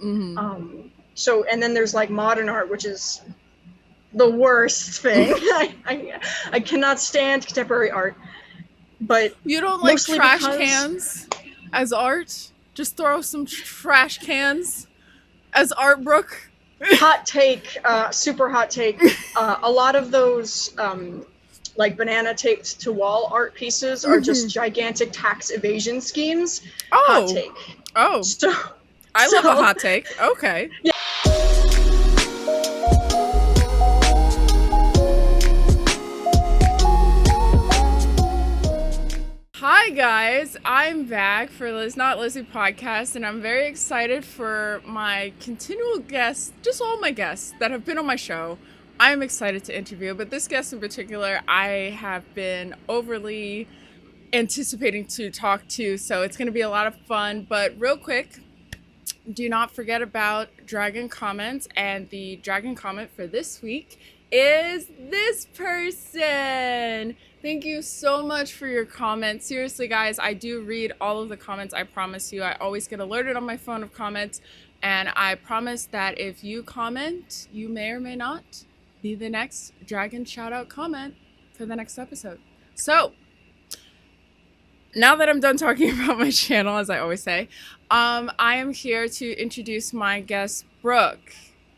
Mm-hmm. So, and then there's like modern art, which is the worst thing. I cannot stand contemporary art, but You don't like mostly trash because cans as art? Just throw some trash cans as art, Brooke? hot take, super hot take. A lot of those like banana taped to wall art pieces are just Mm-hmm. gigantic tax evasion schemes. Hot Oh, take. oh, So, I love a so hot take. Okay. yeah. Hi guys, I'm back for Liz Not Lizzie podcast, and I'm very excited for my continual guests, just all my guests that have been on my show. I'm excited to interview, but this guest in particular, I have been overly anticipating to talk to, so it's going to be a lot of fun. But real quick, do not forget about Dragon Comments, and the Dragon comment for this week is this person. Thank you so much for your comments. Seriously, guys, I do read all of the comments. I promise you. I always get alerted on my phone of comments, and I promise that if you comment, you may or may not be the next Dragon shout out comment for the next episode. So, now that I'm done talking about my channel, as I always say, I am here to introduce my guest, Brooke.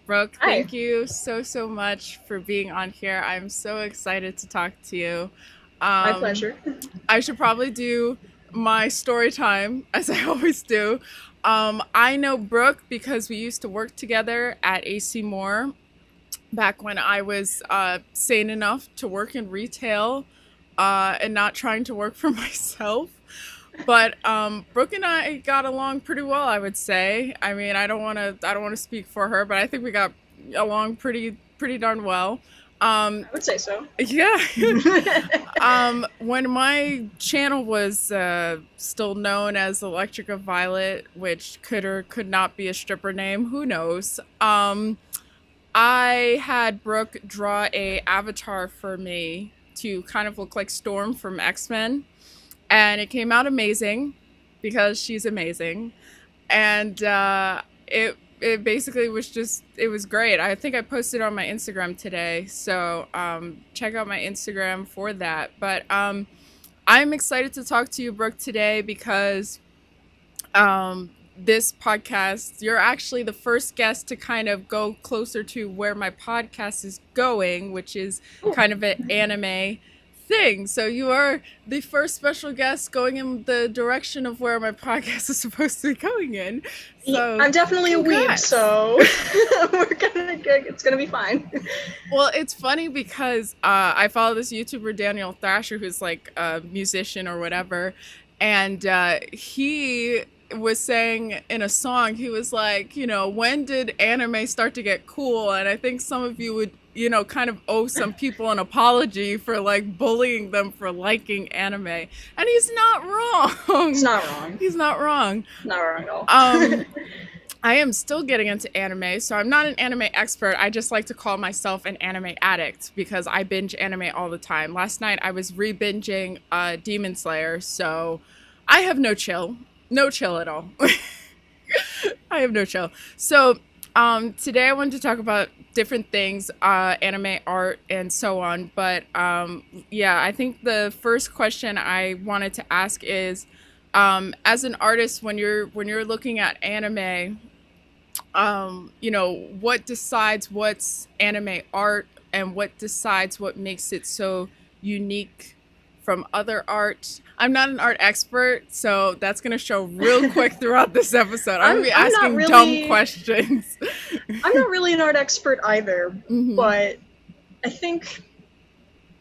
Brooke, Hi. thank you so much for being on here. I'm so excited to talk to you. My Um, pleasure. I should probably do my story time, as I always do. I know Brooke because we used to work together at AC Moore back when I was sane enough to work in retail and not trying to work for myself. But Brooke and I got along pretty well, I would say. I mean, I don't want to speak for her, but I think we got along pretty darn well. Um, I would say so. yeah. When my channel was still known as Electrica Violet, which could or could not be a stripper name, who knows? I had Brooke draw a avatar for me to kind of look like Storm from X-Men, and it came out amazing because she's amazing. And it basically was just, it was great. I think I posted on my Instagram today, so check out my Instagram for that. But I'm excited to talk to you, Brooke, today because this podcast, you're actually the first guest to kind of go closer to where my podcast is going, which is Cool. kind of an anime thing. So you are the first special guest going in the direction of where my podcast is supposed to be going in. So I'm definitely a weeb, congrats. so it's gonna be fine. Well, it's funny because I follow this YouTuber, Daniel Thrasher, who's like a musician or whatever. And he was saying in a song, he was like, when did anime start to get cool? And I think some of you would, kind of owe some people an apology for like bullying them for liking anime. And he's not wrong. It's not wrong. He's not wrong. Not wrong at all. I am still getting into anime, so I'm not an anime expert. I just like to call myself an anime addict because I binge anime all the time. Last night I was re-binging Demon Slayer, so I have no chill. No chill at all. I have no chill. So today I wanted to talk about different things, anime art and so on. But yeah, I think the first question I wanted to ask is, as an artist, when you're looking at anime, what decides what's anime art and what decides what makes it so unique from other art? I'm not an art expert, so that's going to show real quick throughout this episode. I'm going to be I'm not asking dumb really questions. I'm not really an art expert either, Hmm. but I think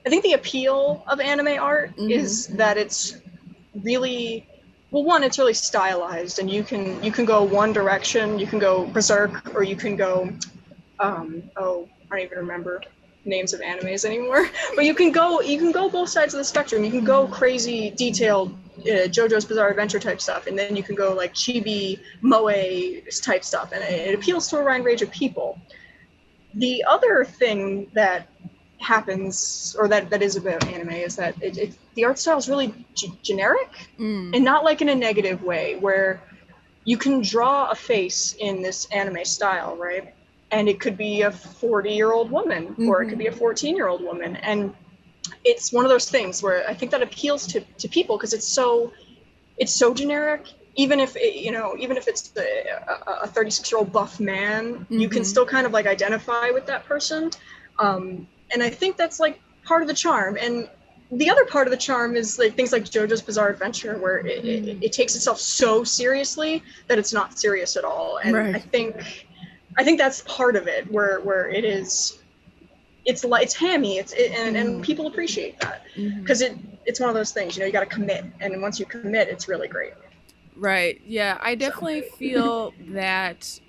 the appeal of anime art Hmm. is that it's really, well, one, it's really stylized, and you can go one direction, you can go berserk, or you can go oh, I don't even remember names of animes anymore. But you can go both sides of the spectrum. You can go crazy detailed JoJo's Bizarre Adventure type stuff, and then you can go like chibi moe type stuff, and it appeals to a wide range of people. The other thing that happens, or that is about anime, is that the art style is really generic, Mm. and not like in a negative way, where you can draw a face in this anime style, right? And it could be a 40-year-old woman, or it could be a 14-year-old woman. And it's one of those things where I think that appeals to people because it's so generic. Even if even if it's a 36-year-old buff man, you can still kind of like identify with that person. And I think that's like part of the charm. And the other part of the charm is like things like JoJo's Bizarre Adventure, where it takes itself so seriously that it's not serious at all. And Right. I think that's part of it, where it is. It's hammy. And people appreciate that because it's one of those things. You got to commit, and once you commit, it's really great. Right. Yeah, I definitely feel that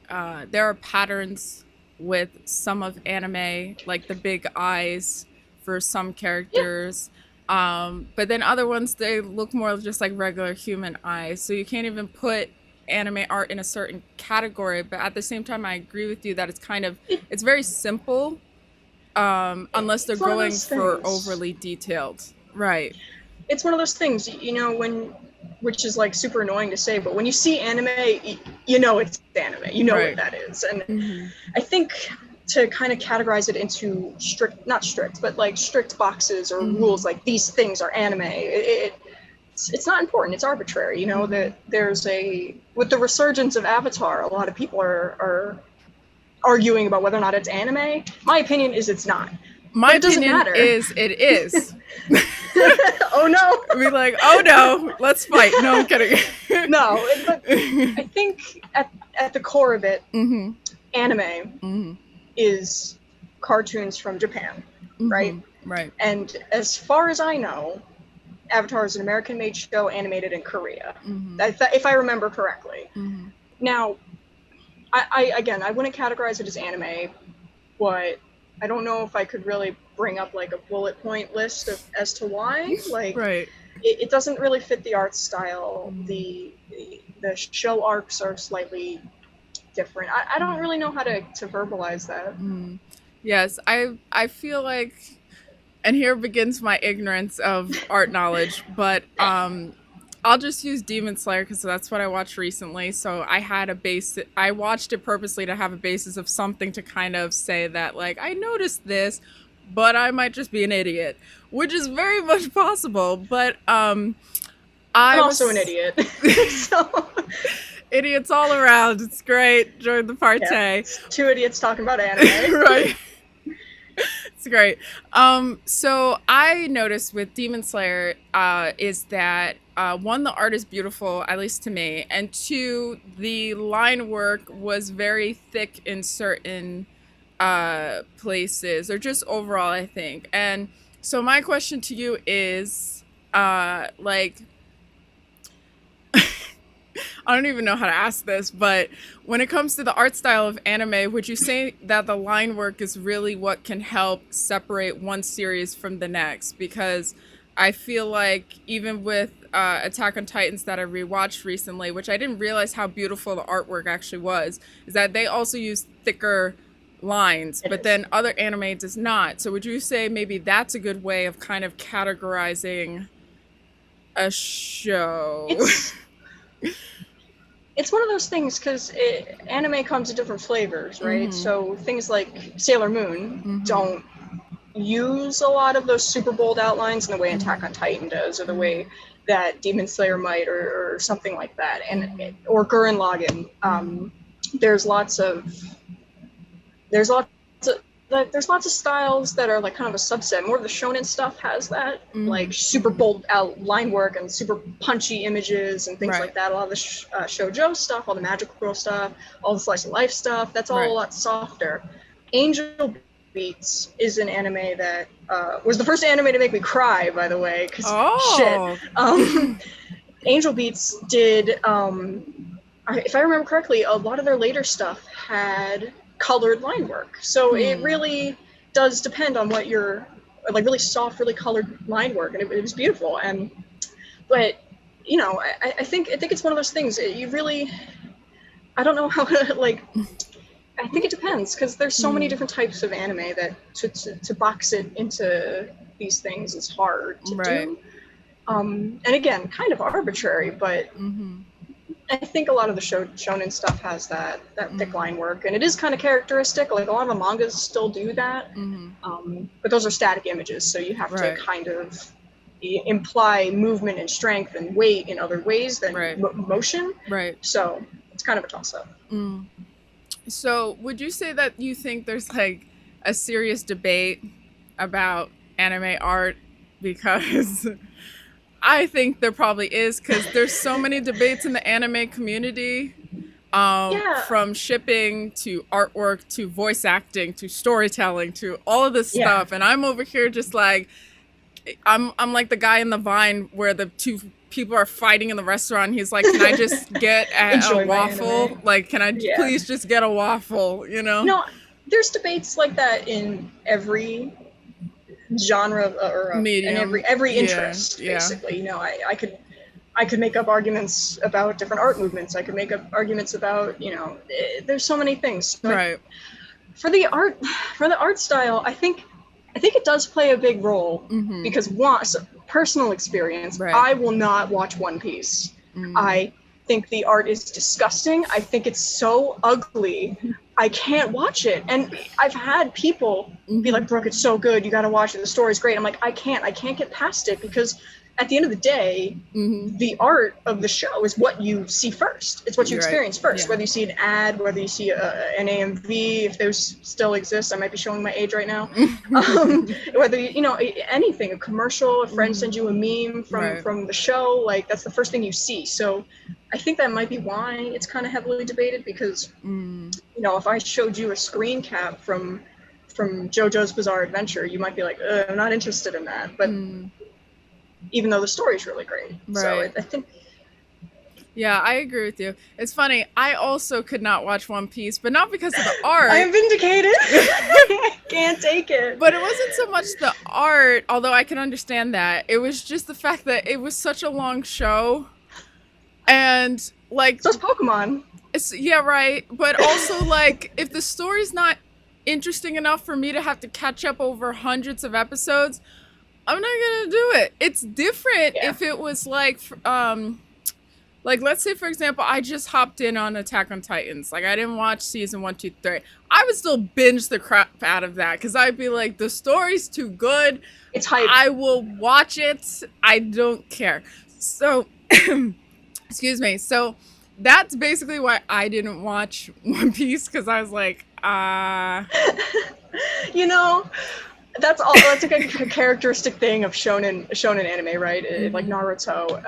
there are patterns with some of anime, like the big eyes for some characters. But then other ones, they look more just like regular human eyes. So you can't even put anime art in a certain category. But at the same time, I agree with you that it's very simple, unless they're going for overly detailed. Right. It's one of those things, which is like super annoying to say, but when you see anime, you know it's anime. You know Right. what that is. And I think to kind of categorize it into not strict, but like strict boxes or rules, like these things are anime, it's not important. It's arbitrary. That there's with the resurgence of Avatar, a lot of people are arguing about whether or not it's anime. My opinion is it's not. My But it doesn't opinion matter. is it is. Oh no. Be like, oh no, let's fight. No, I'm kidding. No, but I think at the core of it, anime is cartoons from Japan, right? Right. And as far as I know, Avatar is an American-made show animated in Korea, if I remember correctly. Now, I wouldn't categorize it as anime, but I don't know if I could really bring up like a bullet point list as to why. Like, Right. it doesn't really fit the art style. The show arcs are slightly different. I don't really know how to verbalize that. Yes, I feel like, and here begins my ignorance of art knowledge, but I'll just use Demon Slayer because that's what I watched recently. So I had I watched it purposely to have a basis of something to kind of say that, like, I noticed this, but I might just be an idiot, which is very much possible. But I'm also an idiot. So idiots all around. It's great. Join the party. Yeah, two idiots talking about anime. Right. It's great. So I noticed with Demon Slayer is that one, the art is beautiful, at least to me, and two, the line work was very thick in certain places, or just overall, I think. And so my question to you is, like, I don't even know how to ask this, but when it comes to the art style of anime, would you say that the line work is really what can help separate one series from the next? Because I feel like even with Attack on Titans that I rewatched recently, which I didn't realize how beautiful the artwork actually was, is that they also use thicker lines, but then other anime does not. So would you say maybe that's a good way of kind of categorizing a show? It's one of those things because anime comes in different flavors, right? So things like Sailor Moon don't use a lot of those super bold outlines in the way Attack on Titan does, or the way that Demon Slayer might, or something like that, or Gurren Lagann. There's lots of styles that are like kind of a subset. More of the shonen stuff has that, like super bold out line work and super punchy images and things like that. A lot of the shoujo stuff, all the magical girl stuff, all the slice of life stuff, that's all a lot softer. Angel Beats is an anime that was the first anime to make me cry, by the way, because Angel Beats did, if I remember correctly, a lot of their later stuff had colored line work, so it really does depend on what you're like, really soft, really colored line work, and it was beautiful. But I think it's one of those things. You really, I don't know how to like. I think it depends, because there's so many different types of anime that to box it into these things is hard to do. And again, kind of arbitrary, but I think a lot of the shonen stuff has that thick line work, and it is kind of characteristic. Like a lot of the mangas still do that, but those are static images, so you have to kind of imply movement and strength and weight in other ways than motion. Right. So it's kind of a toss-up. So would you say that you think there's like a serious debate about anime art? Because I think there probably is, because there's so many debates in the anime community, from shipping to artwork to voice acting to storytelling to all of this stuff, and I'm over here just like, I'm like the guy in the Vine where the two people are fighting in the restaurant. He's like, can I just get a waffle? Like, can I please just get a waffle? You know? No, there's debates like that in every genre or medium, and every interest, basically. You know, I could make up arguments about different art movements. I could make up arguments about, you know, there's so many things. But for the art style, I think it does play a big role, because personal experience, I will not watch One Piece. I think the art is disgusting. I think it's so ugly. I can't watch it. And I've had people be like, Brooke, it's so good, you gotta watch it, the story's great. I'm like, I can't get past it, because at the end of the day, the art of the show is what you see first. It's what you experience first, whether you see an ad, whether you see an AMV, if those still exist. I might be showing my age right now. Whether you know, anything, a commercial, a friend sends you a meme from the show, like that's the first thing you see. So I think that might be why it's kind of heavily debated, because you know, if I showed you a screen cap from JoJo's Bizarre Adventure, you might be like, I'm not interested in that. But even though the story's really great. So I think... Yeah, I agree with you. It's funny, I also could not watch One Piece, but not because of the art. I am vindicated. I can't take it. But it wasn't so much the art, although I can understand that. It was just the fact that it was such a long show. And, like... So it's Pokemon. Yeah, right. But also, like, if the story's not interesting enough for me to have to catch up over hundreds of episodes, I'm not gonna do it. It's different if it was like let's say, for example, I just hopped in on Attack on Titans. Like, I didn't watch season 1, 2, 3. I would still binge the crap out of that, because I'd be like, the story's too good. It's hype. I will watch it. I don't care. So, excuse me. So that's basically why I didn't watch One Piece, because I was like, You know... That's a characteristic thing of shonen anime, right? Like Naruto,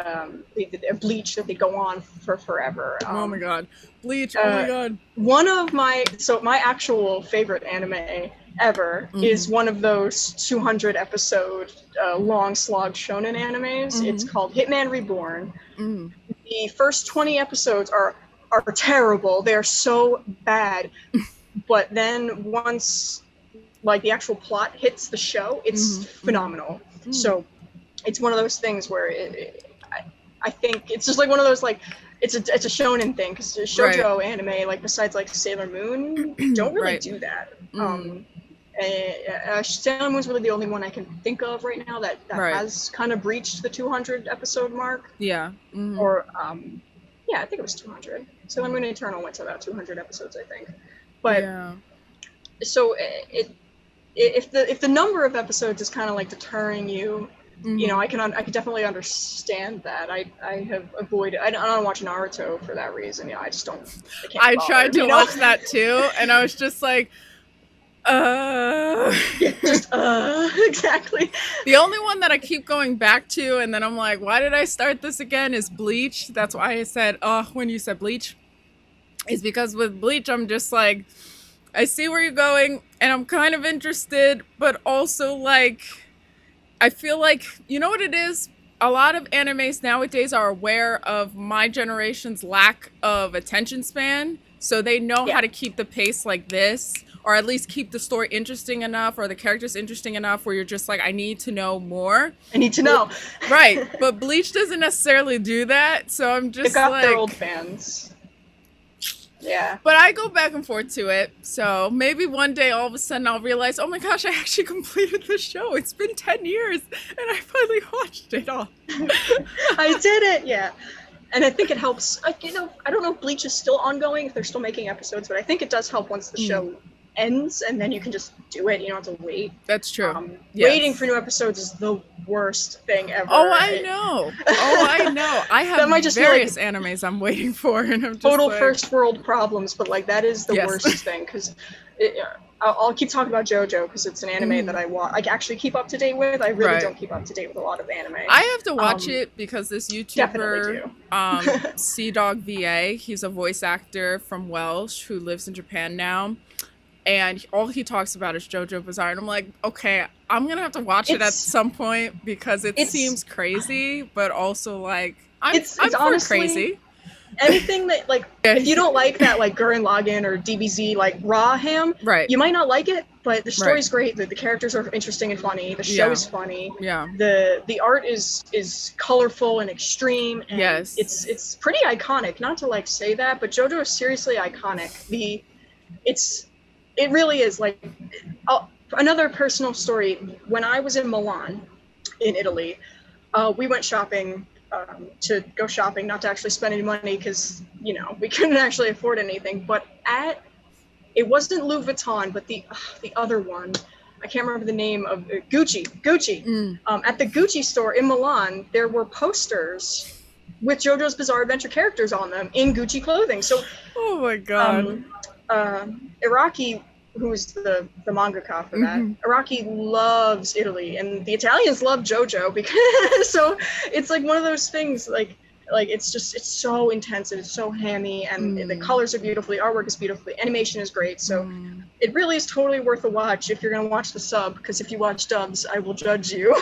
Bleach, that they go on for forever. Oh my god, Bleach! Oh my god. One of my actual favorite anime ever is one of those 200 episode long slog shonen animes. It's called Hitman Reborn. The first 20 episodes are terrible. They are so bad, but then once, like, the actual plot hits the show, it's phenomenal. So it's one of those things where I think it's just like one of those, like, it's a shonen thing, because shoujo anime, like, besides like Sailor Moon, don't really do that. Sailor Moon's really the only one I can think of right now that has kind of breached the 200 episode mark. Or I think it was 200. Sailor Moon Eternal went to about 200 episodes, I think. But so if the number of episodes is kind of like deterring you, you know, I could definitely understand that. I have avoided. I don't watch Naruto for that reason. Yeah, I just don't. I tried to watch that too, and I was just like, exactly. The only one that I keep going back to, and then I'm like, why did I start this again? Is Bleach. That's why I said, when you said Bleach, is because with Bleach, I'm just like, I see where you're going, and I'm kind of interested, but also, like, I feel like, you know what it is? A lot of animes nowadays are aware of my generation's lack of attention span, so they know how to keep the pace like this, or at least keep the story interesting enough, or the characters interesting enough, where you're just like, I need to know more. I need to know. Right, but Bleach doesn't necessarily do that, so I'm just they got like... their old fans. Yeah. But I go back and forth to it, so maybe one day all of a sudden I'll realize, oh my gosh, I actually completed the show. It's been 10 years, and I finally watched it all. I did it, yeah. And I think it helps. You know, I don't know if Bleach is still ongoing, if they're still making episodes, but I think it does help once the show ends, and then you can just do it. You don't have to wait. That's true. Waiting for new episodes is the worst thing ever. Oh, I know. I have various animes I'm waiting for, and I'm just total first world problems. But like that is the worst thing, because I'll keep talking about JoJo because it's an anime that I actually keep up to date with. I really don't keep up to date with a lot of anime. I have to watch it because this YouTuber, CDog VA, he's a voice actor from Welsh who lives in Japan now, and all he talks about is JoJo Bizarre, and I'm like, okay, I'm gonna have to watch it at some point because it seems crazy, but also like I'm honestly crazy. Anything that, like, if you don't like that, like, Gurren Lagann or DBZ, like, raw ham, you might not like it, but the story's great, the characters are interesting and funny, the show is funny, the art is colorful and extreme, and it's pretty iconic, not to, like, say that, but JoJo is seriously iconic. It really is, like, another personal story, when I was in Milan, in Italy, we went shopping, to go shopping, not to actually spend any money because, you know, we couldn't actually afford anything. But it wasn't Louis Vuitton, but the other one, I can't remember the name of Gucci. At the Gucci store in Milan, there were posters with JoJo's Bizarre Adventure characters on them in Gucci clothing. So, oh my god, Iraqi, who's the mangaka for that, Iraqi loves Italy, and the Italians love JoJo because so it's like one of those things, like it's so intense and it's so hammy, and the colors are beautiful, the artwork is beautiful, the animation is great, so it really is totally worth a watch if you're gonna watch the sub, because if you watch dubs, I will judge you.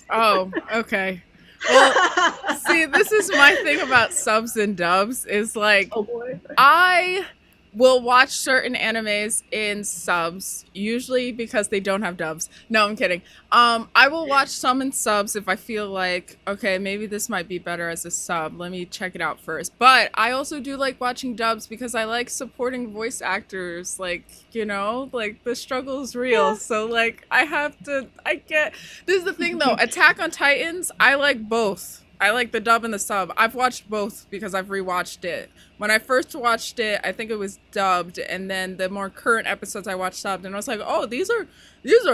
Oh, okay. Well, see, this is my thing about subs and dubs is like, oh boy, I will watch certain animes in subs, usually because they don't have dubs. No, I'm kidding. I will watch some in subs if I feel like, okay, maybe this might be better as a sub. Let me check it out first. But I also do like watching dubs because I like supporting voice actors. Like, you know, like the struggle is real. Yeah. So like this is the thing though. Attack on Titans, I like both. I like the dub and the sub. I've watched both because I've rewatched it. When I first watched it, I think it was dubbed, and then the more current episodes I watched subbed, and I was like, "Oh, these are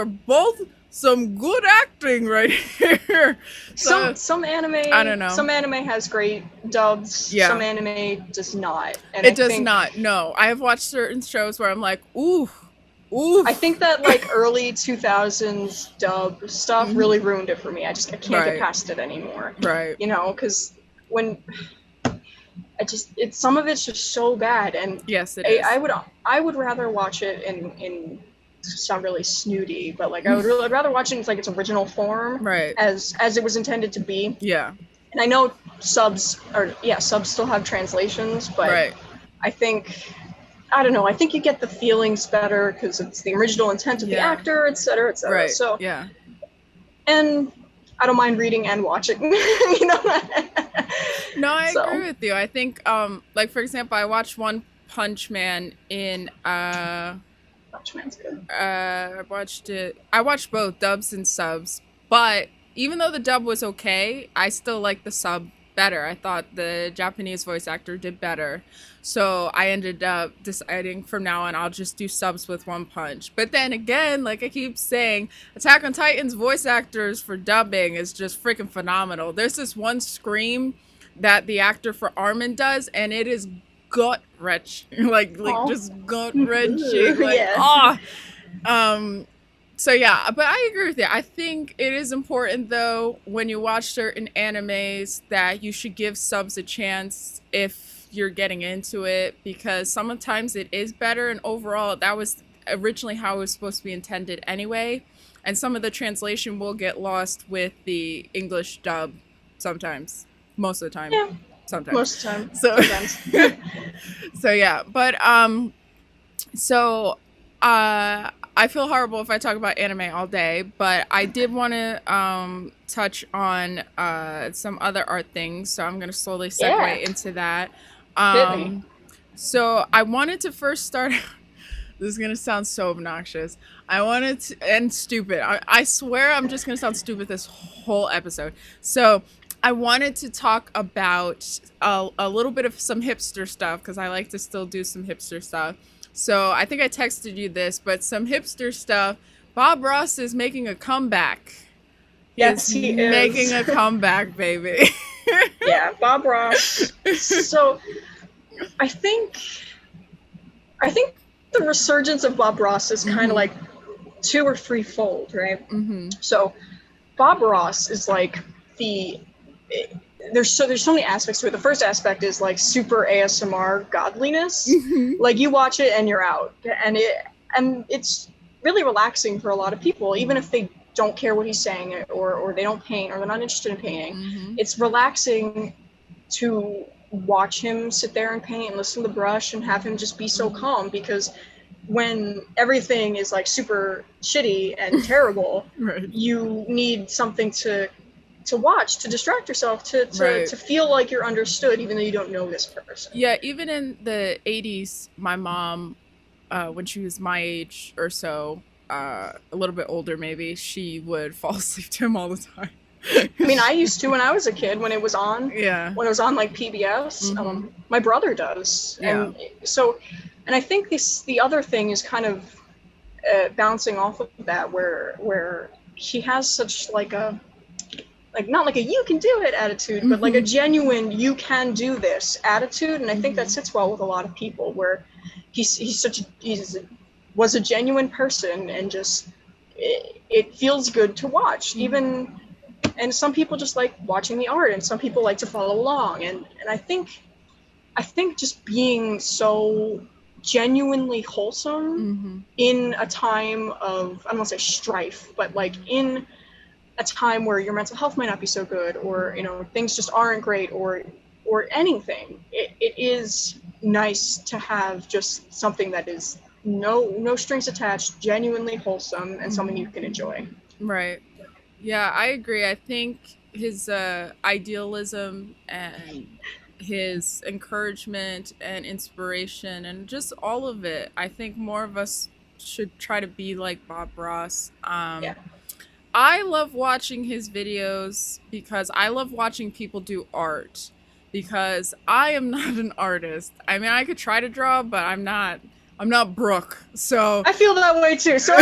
both some good acting right here." So, some anime, I don't know. Some anime has great dubs. Yeah. Some anime does not. And it does not. No, I have watched certain shows where I'm like, "Ooh." I think that like early 2000s dub stuff really ruined it for me. I can't get past it anymore. Right. You know, because when some of it's just so bad, and yes, it is. I would rather watch it in sound really snooty, but like I'd rather watch it in its original form, right, as it was intended to be. Yeah. And I know subs still have translations, but I don't know. I think you get the feelings better because it's the original intent of the actor, et cetera, et cetera. Right. So yeah. And I don't mind reading and watching. You know. No, I agree with you. I think, like for example, I watched One Punch Man in. Punch Man's good. I watched both dubs and subs, but even though the dub was okay, I still like the sub better. I thought the Japanese voice actor did better. So I ended up deciding from now on I'll just do subs with One Punch. But then again, like I keep saying, Attack on Titan's voice actors for dubbing is just freaking phenomenal. There's this one scream that the actor for Armin does, and it is gut wrenching. like just gut wrenching. Like So yeah, but I agree with you. I think it is important though when you watch certain animes that you should give subs a chance if you're getting into it, because sometimes it is better, and overall that was originally how it was supposed to be intended anyway, and some of the translation will get lost with the English dub sometimes. Most of the time. Yeah. Sometimes. Most of the time. So Sometimes. So yeah, but I feel horrible if I talk about anime all day, but I did want to touch on some other art things, so I'm going to slowly segue into that. So I wanted to first start. This is going to sound so obnoxious. And stupid. I swear I'm just going to sound stupid this whole episode. So I wanted to talk about a little bit of some hipster stuff because I like to still do some hipster stuff. So I think I texted you this, but some hipster stuff. Bob Ross is making a comeback. He Yes, is he making is. a comeback, baby. Yeah, Bob Ross. So I think the resurgence of Bob Ross is kind of like two or threefold, right? So Bob Ross is like there's so many aspects to it. The first aspect is like super ASMR godliness. Like you watch it and you're out, and it's really relaxing for a lot of people, even if they don't care what he's saying or they don't paint or they're not interested in painting. It's relaxing to watch him sit there and paint and listen to the brush and have him just be so calm, because when everything is like super shitty and terrible, Right. you need something to watch, to distract yourself, to Right. feel like you're understood even though you don't know this person. Yeah, even in the 80s, my mom, when she was my age or so, a little bit older maybe, she would fall asleep to him all the time. I mean, I used to when I was a kid, when it was on like PBS. My brother does. Yeah. And I think the other thing is kind of bouncing off of that, where he has such like not like a you can do it attitude, but like a genuine you can do this attitude, and I think that sits well with a lot of people, where he was a genuine person, and just it feels good to watch. Even, and some people just like watching the art, and some people like to follow along, and I think just being so genuinely wholesome in a time of, I don't want to say strife, but like in a time where your mental health might not be so good, or things just aren't great, or anything, it is nice to have just something that is no strings attached, genuinely wholesome, and something you can enjoy. Right. Yeah, I agree. I think his idealism and his encouragement and inspiration and just all of it, I think more of us should try to be like Bob Ross. Yeah. I love watching his videos because I love watching people do art, because I am not an artist. I mean, I could try to draw, but I'm not Brooke. So I feel that way too. So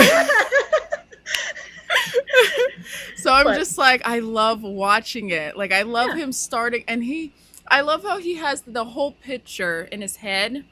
so I'm just like, I love watching it. Like I love him starting, and I love how he has the whole picture in his head,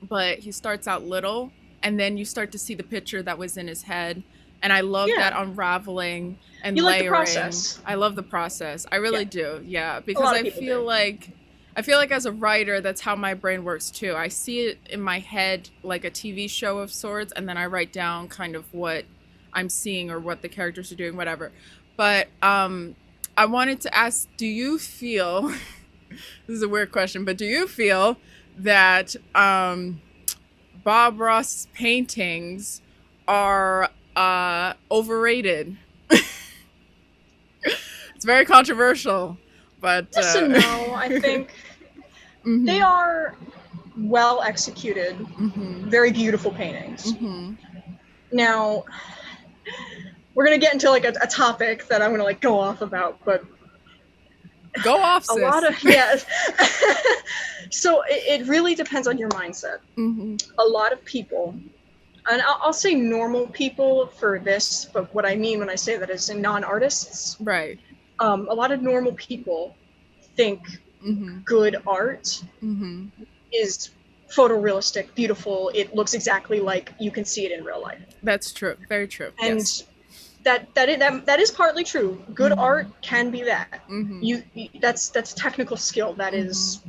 but he starts out little and then you start to see the picture that was in his head. And I love that unraveling and you layering. Like the process. I love the process. I really do. Yeah, because I feel like as a writer, that's how my brain works too. I see it in my head like a TV show of sorts, and then I write down kind of what I'm seeing or what the characters are doing, whatever. But I wanted to ask, do you feel this is a weird question, but do you feel that Bob Ross paintings are overrated? It's very controversial, but yes and no. I think they are well executed, very beautiful paintings. Now we're gonna get into like a topic that I'm gonna like go off about, but go off, sis. A lot of so it really depends on your mindset. A lot of people, and I'll say normal people for this, but what I mean when I say that is in non-artists. Right. A lot of normal people think good art is photorealistic, beautiful. It looks exactly like you can see it in real life. That's true. Very true. And yes. that is partly true. Good art can be that. You that's technical skill. That is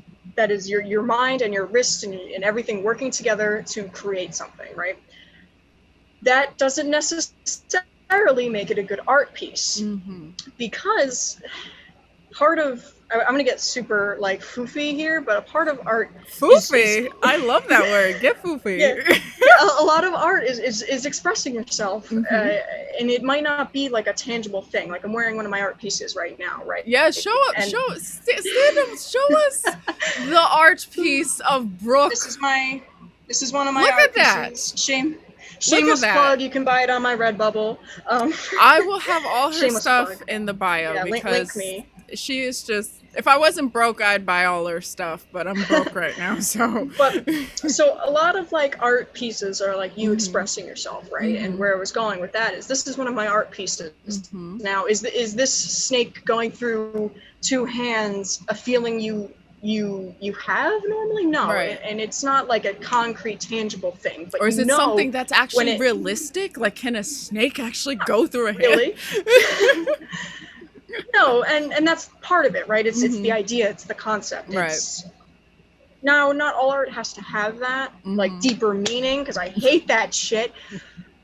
your mind and your wrist and everything working together to create something, right? That doesn't necessarily make it a good art piece, because part of, I'm gonna get super like foofy here, but a part of art foofy. I love that word. Get foofy. A lot of art is expressing yourself, and it might not be like a tangible thing. Like I'm wearing one of my art pieces right now, right? Yeah, show us the art piece of Brooke. This is one of my Look art at pieces. Shameless plug. You can buy it on my Redbubble. I will have all her stuff in the bio, yeah, because link me. she is just, if I wasn't broke, I'd buy all her stuff, but I'm broke right now, so. But so a lot of like art pieces are like you Mhm. expressing yourself, right? And Mhm. where I was going with that is this is one of my art pieces. Mhm. Now, is this snake going through two hands a feeling you have normally? No, Right. and it's not like a concrete, tangible thing. But Or is you it know something that's when actually it realistic? Like, can a snake actually go through a hand? really. No, and that's part of it, right? It's the Mhm. idea, it's the concept. Right. It's now not all art has to have that like Mhm. deeper meaning because I hate that shit.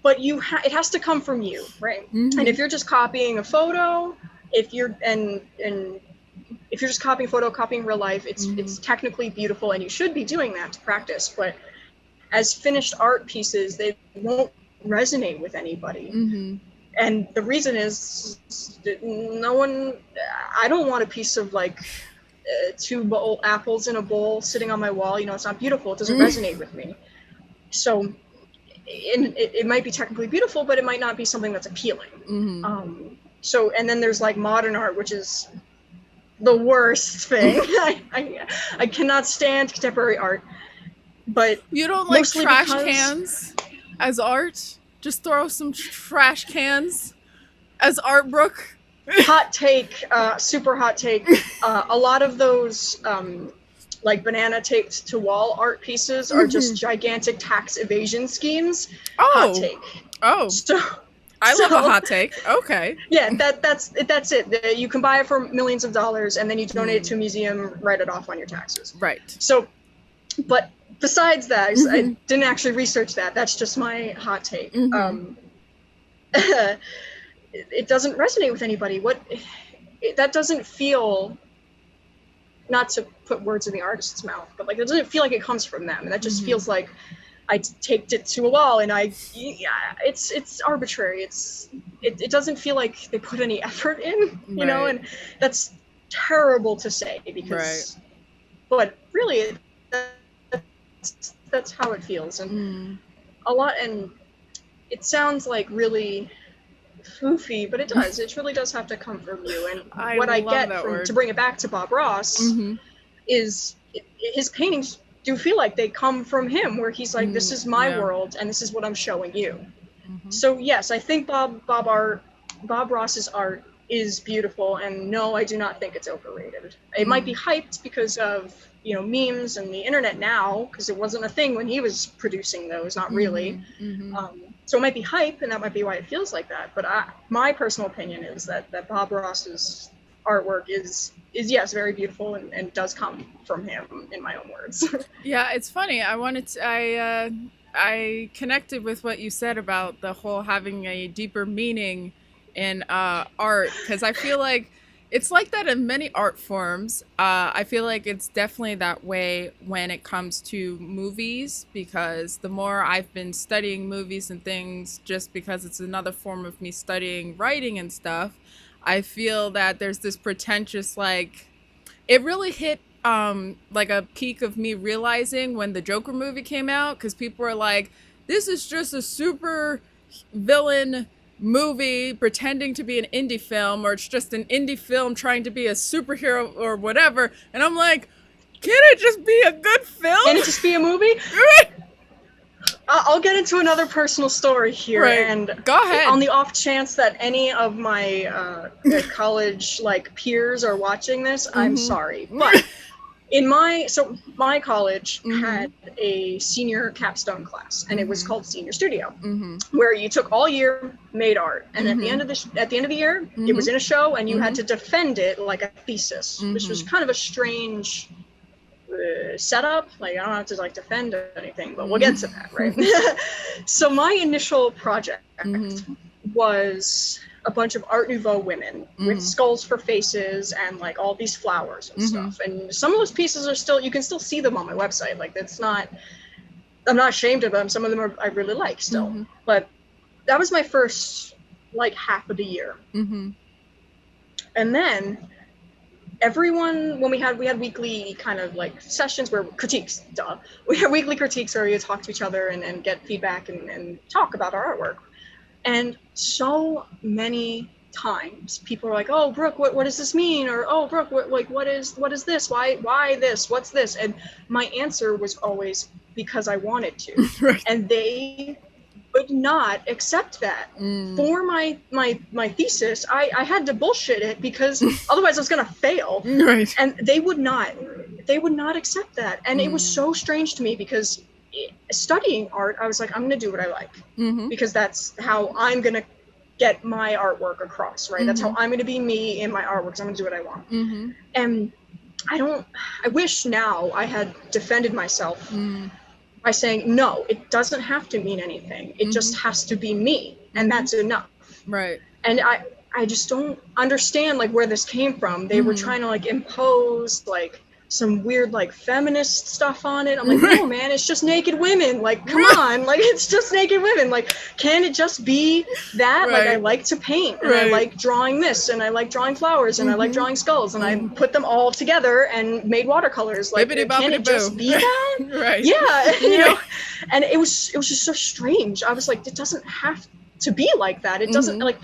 But it has to come from you, right? And if Mhm. you're just copying a photo, if you're and if you're just copying a photo, copying real life, it's Mhm. technically beautiful, and you should be doing that to practice. But as finished art pieces, they won't resonate with anybody. Mhm. And the reason is no one. I don't want a piece of like two apples in a bowl sitting on my wall. You know, it's not beautiful. It doesn't resonate with me. So it might be technically beautiful, but it might not be something that's appealing. Mhm. So, and then there's like modern art, which is the worst thing. I cannot stand contemporary art, but You don't like mostly trash because cans as art? Just throw some trash cans as art, Brooke? hot take, super hot take. A lot of those like banana taped to wall art pieces are just Mhm. gigantic tax evasion schemes. Hot Oh. take. Oh. So I love a so hot take. Okay. yeah, that's it. You can buy it for millions of dollars and then you donate it to a Mm. museum, write it off on your taxes. Right. So, but besides that, I Mhm. didn't actually research that. That's just my hot take. Mhm. It doesn't resonate with anybody. That doesn't feel, not to put words in the artist's mouth, but like it doesn't feel like it comes from them. That just Mhm. feels like I taped it to a wall and it's arbitrary. It doesn't feel like they put any effort in, Right. and that's terrible to say Right. because, but really that's how it feels. And Mm. and it sounds like really foofy, but it really does have to come from you. And I what I love get that from, to word. bring it back to Bob Ross, Mhm. is his paintings do feel like they come from him, where he's like, this Mm. is my Yeah. world and this is what I'm showing you. Mhm. So yes, I think Bob Ross's art is beautiful, and no, I do not think it's overrated. It might be Mm. hyped because of memes and the internet now, because it wasn't a thing when he was producing those, not really. Mhm. Mhm. So it might be hype, and that might be why it feels like that. But my personal opinion is that Bob Ross's artwork is yes, very beautiful and does come from him, in my own words. Yeah, it's funny. I connected with what you said about the whole having a deeper meaning in art, because I feel like it's like that in many art forms. I feel like it's definitely that way when it comes to movies, because the more I've been studying movies and things, just because it's another form of me studying writing and stuff, I feel that there's this pretentious, like, it really hit like a peak of me realizing when the Joker movie came out, because people were like, this is just a super villain movie pretending to be an indie film, or it's just an indie film trying to be a superhero or whatever. And I'm like, can it just be a good Can film? it just be a movie? I'll get into another personal story here, Right, and go on ahead. the off chance that any of my college like peers are watching this, I'm Mm-hmm. sorry, but my college Mm-hmm. had a senior capstone class, and it was Mm-hmm. called Senior Studio, Mm-hmm. where you took all year, made art, and at the Mm-hmm. end of the year, it Mm-hmm. was in a show, and you had Mm-hmm. to defend it like a thesis, which was Mm-hmm. kind of a strange setup. Like, I don't have to like defend anything, but we'll get to that, right? Mm-hmm. So my initial project Mm-hmm. was a bunch of Art Nouveau women with Mm-hmm. skulls for faces and like all these flowers and Mm-hmm. stuff. And some of those pieces are still, you can still see them on my website. Like, that's not, I'm not ashamed of them. Some of them I really like still. Mm-hmm. But that was my first like half of the year. Mm-hmm. And then everyone, when we had weekly kind of like sessions where critiques, we had weekly critiques where we would talk to each other and get feedback and talk about our artwork. And so many times people are like, oh, Brooke, what does this mean? Or, oh, Brooke, what is this? Why this? What's this? And my answer was always because I wanted to. Right. And they would not accept that. For my thesis. I had to bullshit it because otherwise I was gonna fail. Right. And they would not accept that. And it was so strange to me because studying art, I was like, I'm gonna do what I like, because that's how I'm gonna get my artwork across, right? That's how I'm gonna be me in my artworks. I'm gonna do what I want. And I wish now I had defended myself by saying, no, it doesn't have to mean anything. It just has to be me, and that's enough. Right. And I just don't understand like where this came from. They were trying to like impose like some weird like feminist stuff on it. I'm like, no, man, it's just naked women. Like, come on, like it's just naked women. Like, can it just be that? Like, I like to paint, and I like drawing this, and I like drawing flowers, and I like drawing skulls, and I put them all together and made watercolors. Like, can it just be that? Right. Yeah, you know. And it was just so strange. I was like, it doesn't have to be like that. It doesn't like.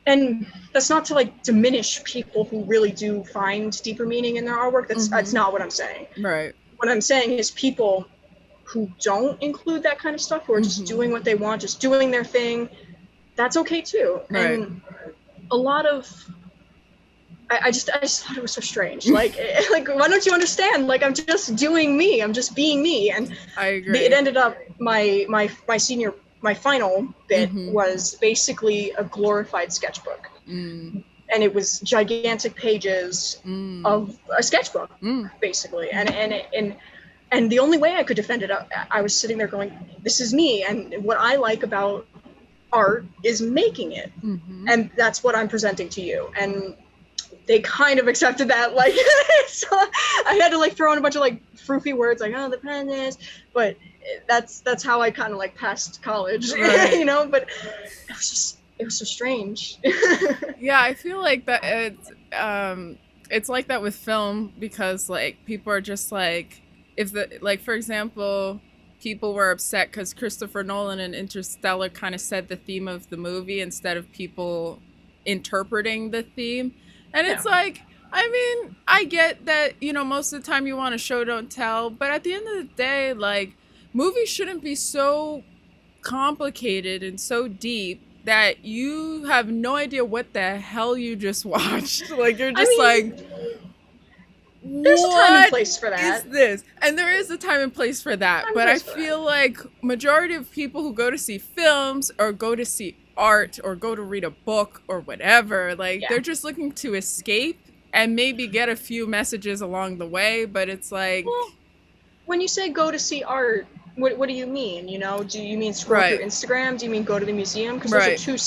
And that's not to like diminish people who really do find deeper meaning in their artwork. That's not what I'm saying. Right. What I'm saying is people who don't include that kind of stuff, who are just doing what they want, just doing their thing, that's okay too. Right. And a lot of I just thought it was so strange. Like why don't you understand? Like, I'm just doing me. I'm just being me. And I agree. It ended up my final bit was basically a glorified sketchbook. And it was gigantic pages of a sketchbook, basically. And the only way I could defend it, I was sitting there going, this is me. And what I like about art is making it. And that's what I'm presenting to you. And they kind of accepted that. Like, so I had to like throw in a bunch of like froofy words like, oh, the pen is, but that's how I kind of like passed college, you know. But it was so strange. Yeah, I feel like that it's like that with film, because like people are just like, if the like, for example, people were upset because Christopher Nolan in Interstellar kind of said the theme of the movie instead of people interpreting the theme. And it's like, I mean, I get that, you know, most of the time you want to show, don't tell, but at the end of the day, like, movies shouldn't be so complicated and so deep that you have no idea what the hell you just watched. Like, you're just there's a time and place for that. Is this? And there is a time and place for that. But I feel like majority of people who go to see films or go to see art or go to read a book or whatever, like they're just looking to escape and maybe get a few messages along the way. But it's like, well, when you say go to see art, what do you mean? You know, do you mean scroll through Instagram? Do you mean go to the museum? Because those are two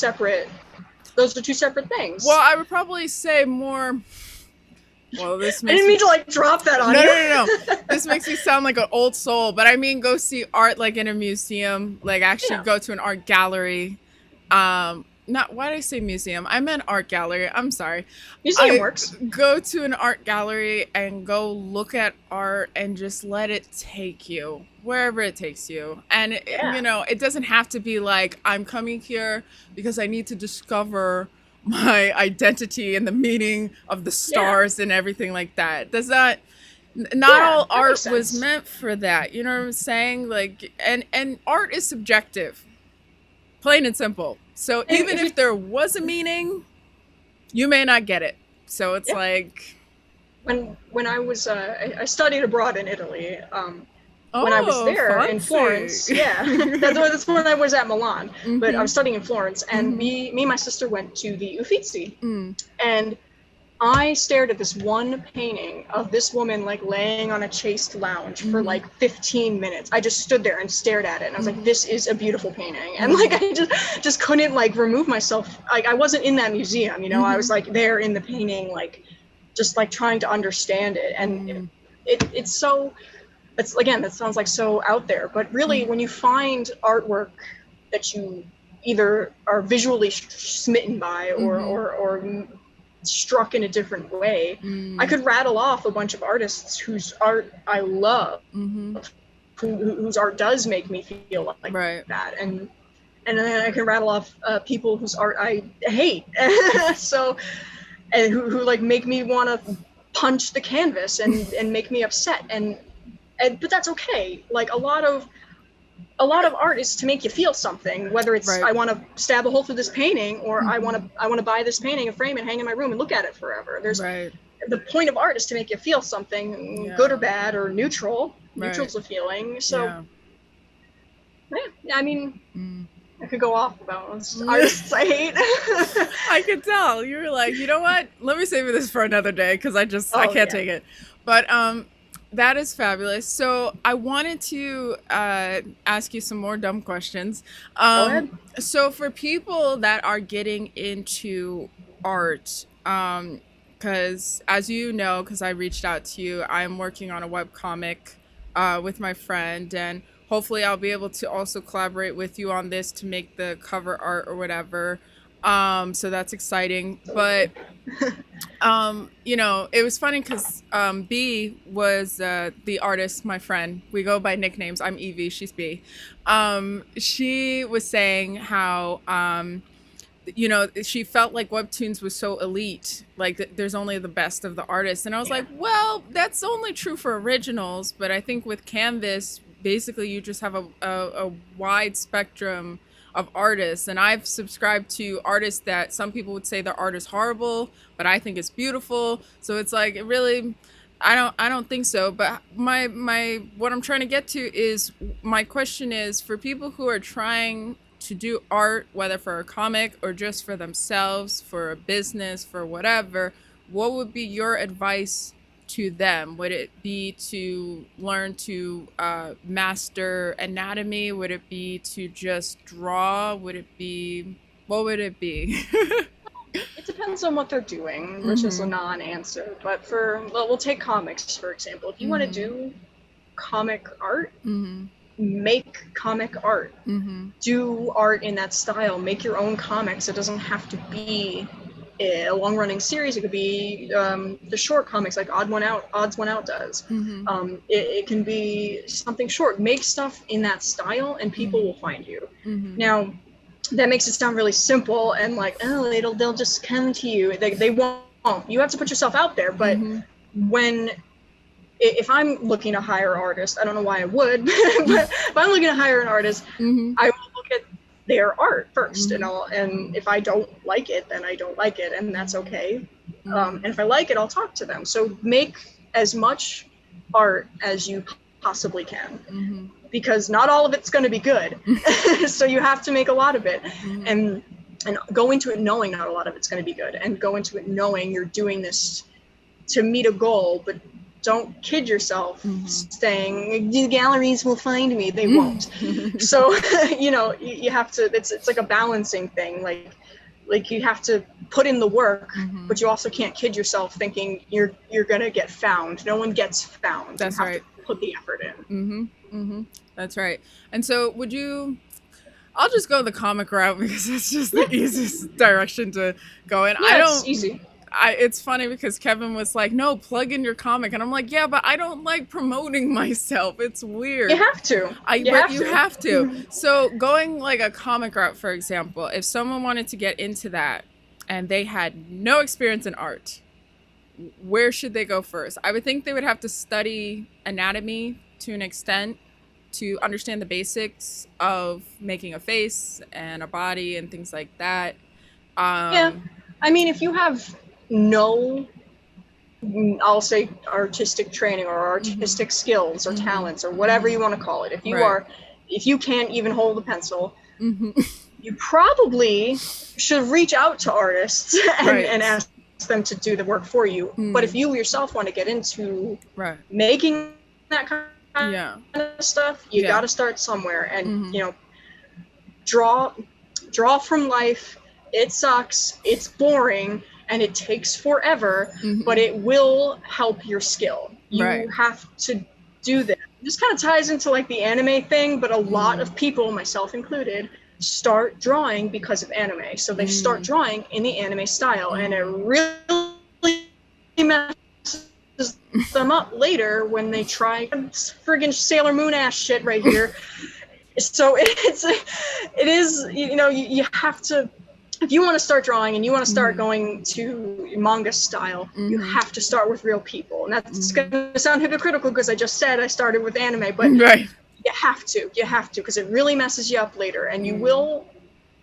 separate things. Well, I would probably say more. Well, this makes I didn't mean to like drop that on you. No. This makes me sound like an old soul, but I mean go see art like in a museum, like actually go to an art gallery. Not, why did I say museum? I meant art gallery. I'm sorry. Museum works. Go to an art gallery and go look at art and just let it take you wherever it takes you. And, you know, it doesn't have to be like, I'm coming here because I need to discover my identity and the meaning of the stars and everything like that. Does that... Not all art was meant for that. You know what I'm saying? Like, and art is subjective. Plain and simple. So even if there was a meaning, you may not get it. So it's like... When I was... I studied abroad in Italy. When I was there in Florence. That's when I was at Milan. But I was studying in Florence. And me and my sister went to the Uffizi. And I stared at this one painting of this woman like laying on a chaste lounge for like 15 minutes. I just stood there and stared at it, and I was like, this is a beautiful painting. And like I just couldn't like remove myself. Like I wasn't in that museum, you know. I was like there in the painting, like just like trying to understand it. And it's so, it's again, that sounds like so out there, but really when you find artwork that you either are visually smitten by or struck in a different way, I could rattle off a bunch of artists whose art I love, whose art does make me feel like that, and and then I can rattle off people whose art I hate. So, and who like make me want to punch the canvas and make me upset, and but that's okay. Like a lot of art is to make you feel something, whether it's Right. I want to stab a hole through this painting, or Mhm. I want to buy this painting and frame it, hang in my room and look at it forever. There's Right. the point of art is to make you feel something, Yeah. good or bad or neutral. Right. Neutral's a feeling. So Yeah. I mean, Mm. I could go off about artists I hate. I could tell. You were like, you know what? Let me save this for another day because I Oh, can't yeah. take it. But that is fabulous. So I wanted to ask you some more dumb questions. Go ahead. So for people that are getting into art, because as you know, because I reached out to you, I'm working on a webcomic with my friend, and hopefully I'll be able to also collaborate with you on this to make the cover art or whatever. So that's exciting. But you know, it was funny because B was the artist, my friend. We go by nicknames. I'm Evie, she's B. She was saying how you know, she felt like webtoons was so elite, like there's only the best of the artists. And I was Yeah. like, well, that's only true for originals, but I think with Canvas basically you just have a wide spectrum of artists. And I've subscribed to artists that some people would say their art is horrible, but I think it's beautiful. So it's like, it really, I don't think so. But my what I'm trying to get to is, my question is, for people who are trying to do art, whether for a comic or just for themselves, for a business, for whatever, what would be your advice to them? Would it be to learn to master anatomy? Would it be to just draw? Would it be, what would it be? It depends on what they're doing, which is a non-answer. But we'll take comics for example. If you want to do comic art, make comic art. Do art in that style. Make your own comics. It doesn't have to be a long-running series. It could be the short comics like Odds One Out does. It can be something short. Make stuff in that style, and people will find you. Now, that makes it sound really simple and like, oh, they'll just come to you. They won't. You have to put yourself out there. But if I'm looking to hire an artist, I don't know why I would, but if I'm looking to hire an artist, I will look at their art first, and if I don't like it, then I don't like it, and that's okay. And if I like it, I'll talk to them. So make as much art as you possibly can, because not all of it's going to be good. So you have to make a lot of it, and go into it knowing not a lot of it's going to be good, and go into it knowing you're doing this to meet a goal, but don't kid yourself saying the galleries will find me. They won't. So you know, you have to, it's like a balancing thing. Like you have to put in the work, but you also can't kid yourself thinking you're gonna get found. No one gets found. That's you have right. to put the effort in. That's right. And so would you, I'll just go the comic route because it's just the easiest direction to go in. Yeah, it's easy. It's funny because Kevin was like, no, plug in your comic. And I'm like, yeah, but I don't like promoting myself. It's weird. You have to. You have to. So going like a comic route, for example, if someone wanted to get into that and they had no experience in art, where should they go first? I would think they would have to study anatomy to an extent to understand the basics of making a face and a body and things like that. Yeah. I mean, if you have no, I'll say artistic training or artistic skills or talents or whatever you want to call it, if you can't even hold a pencil, you probably should reach out to artists and ask them to do the work for you. But if you yourself want to get into making that kind of stuff, you got to start somewhere, and you know, draw from life. It sucks, it's boring, and it takes forever, but it will help your skill. You have to do this. This kind of ties into like the anime thing, but a lot of people, myself included, start drawing because of anime. So they start drawing in the anime style, and it really messes them up later when they try friggin' Sailor Moon ass shit right here. So it is, you have to, if you want to start drawing and you want to start going to manga style, you have to start with real people. And that's going to sound hypocritical because I just said I started with anime, but Right. you have to, because it really messes you up later, and you will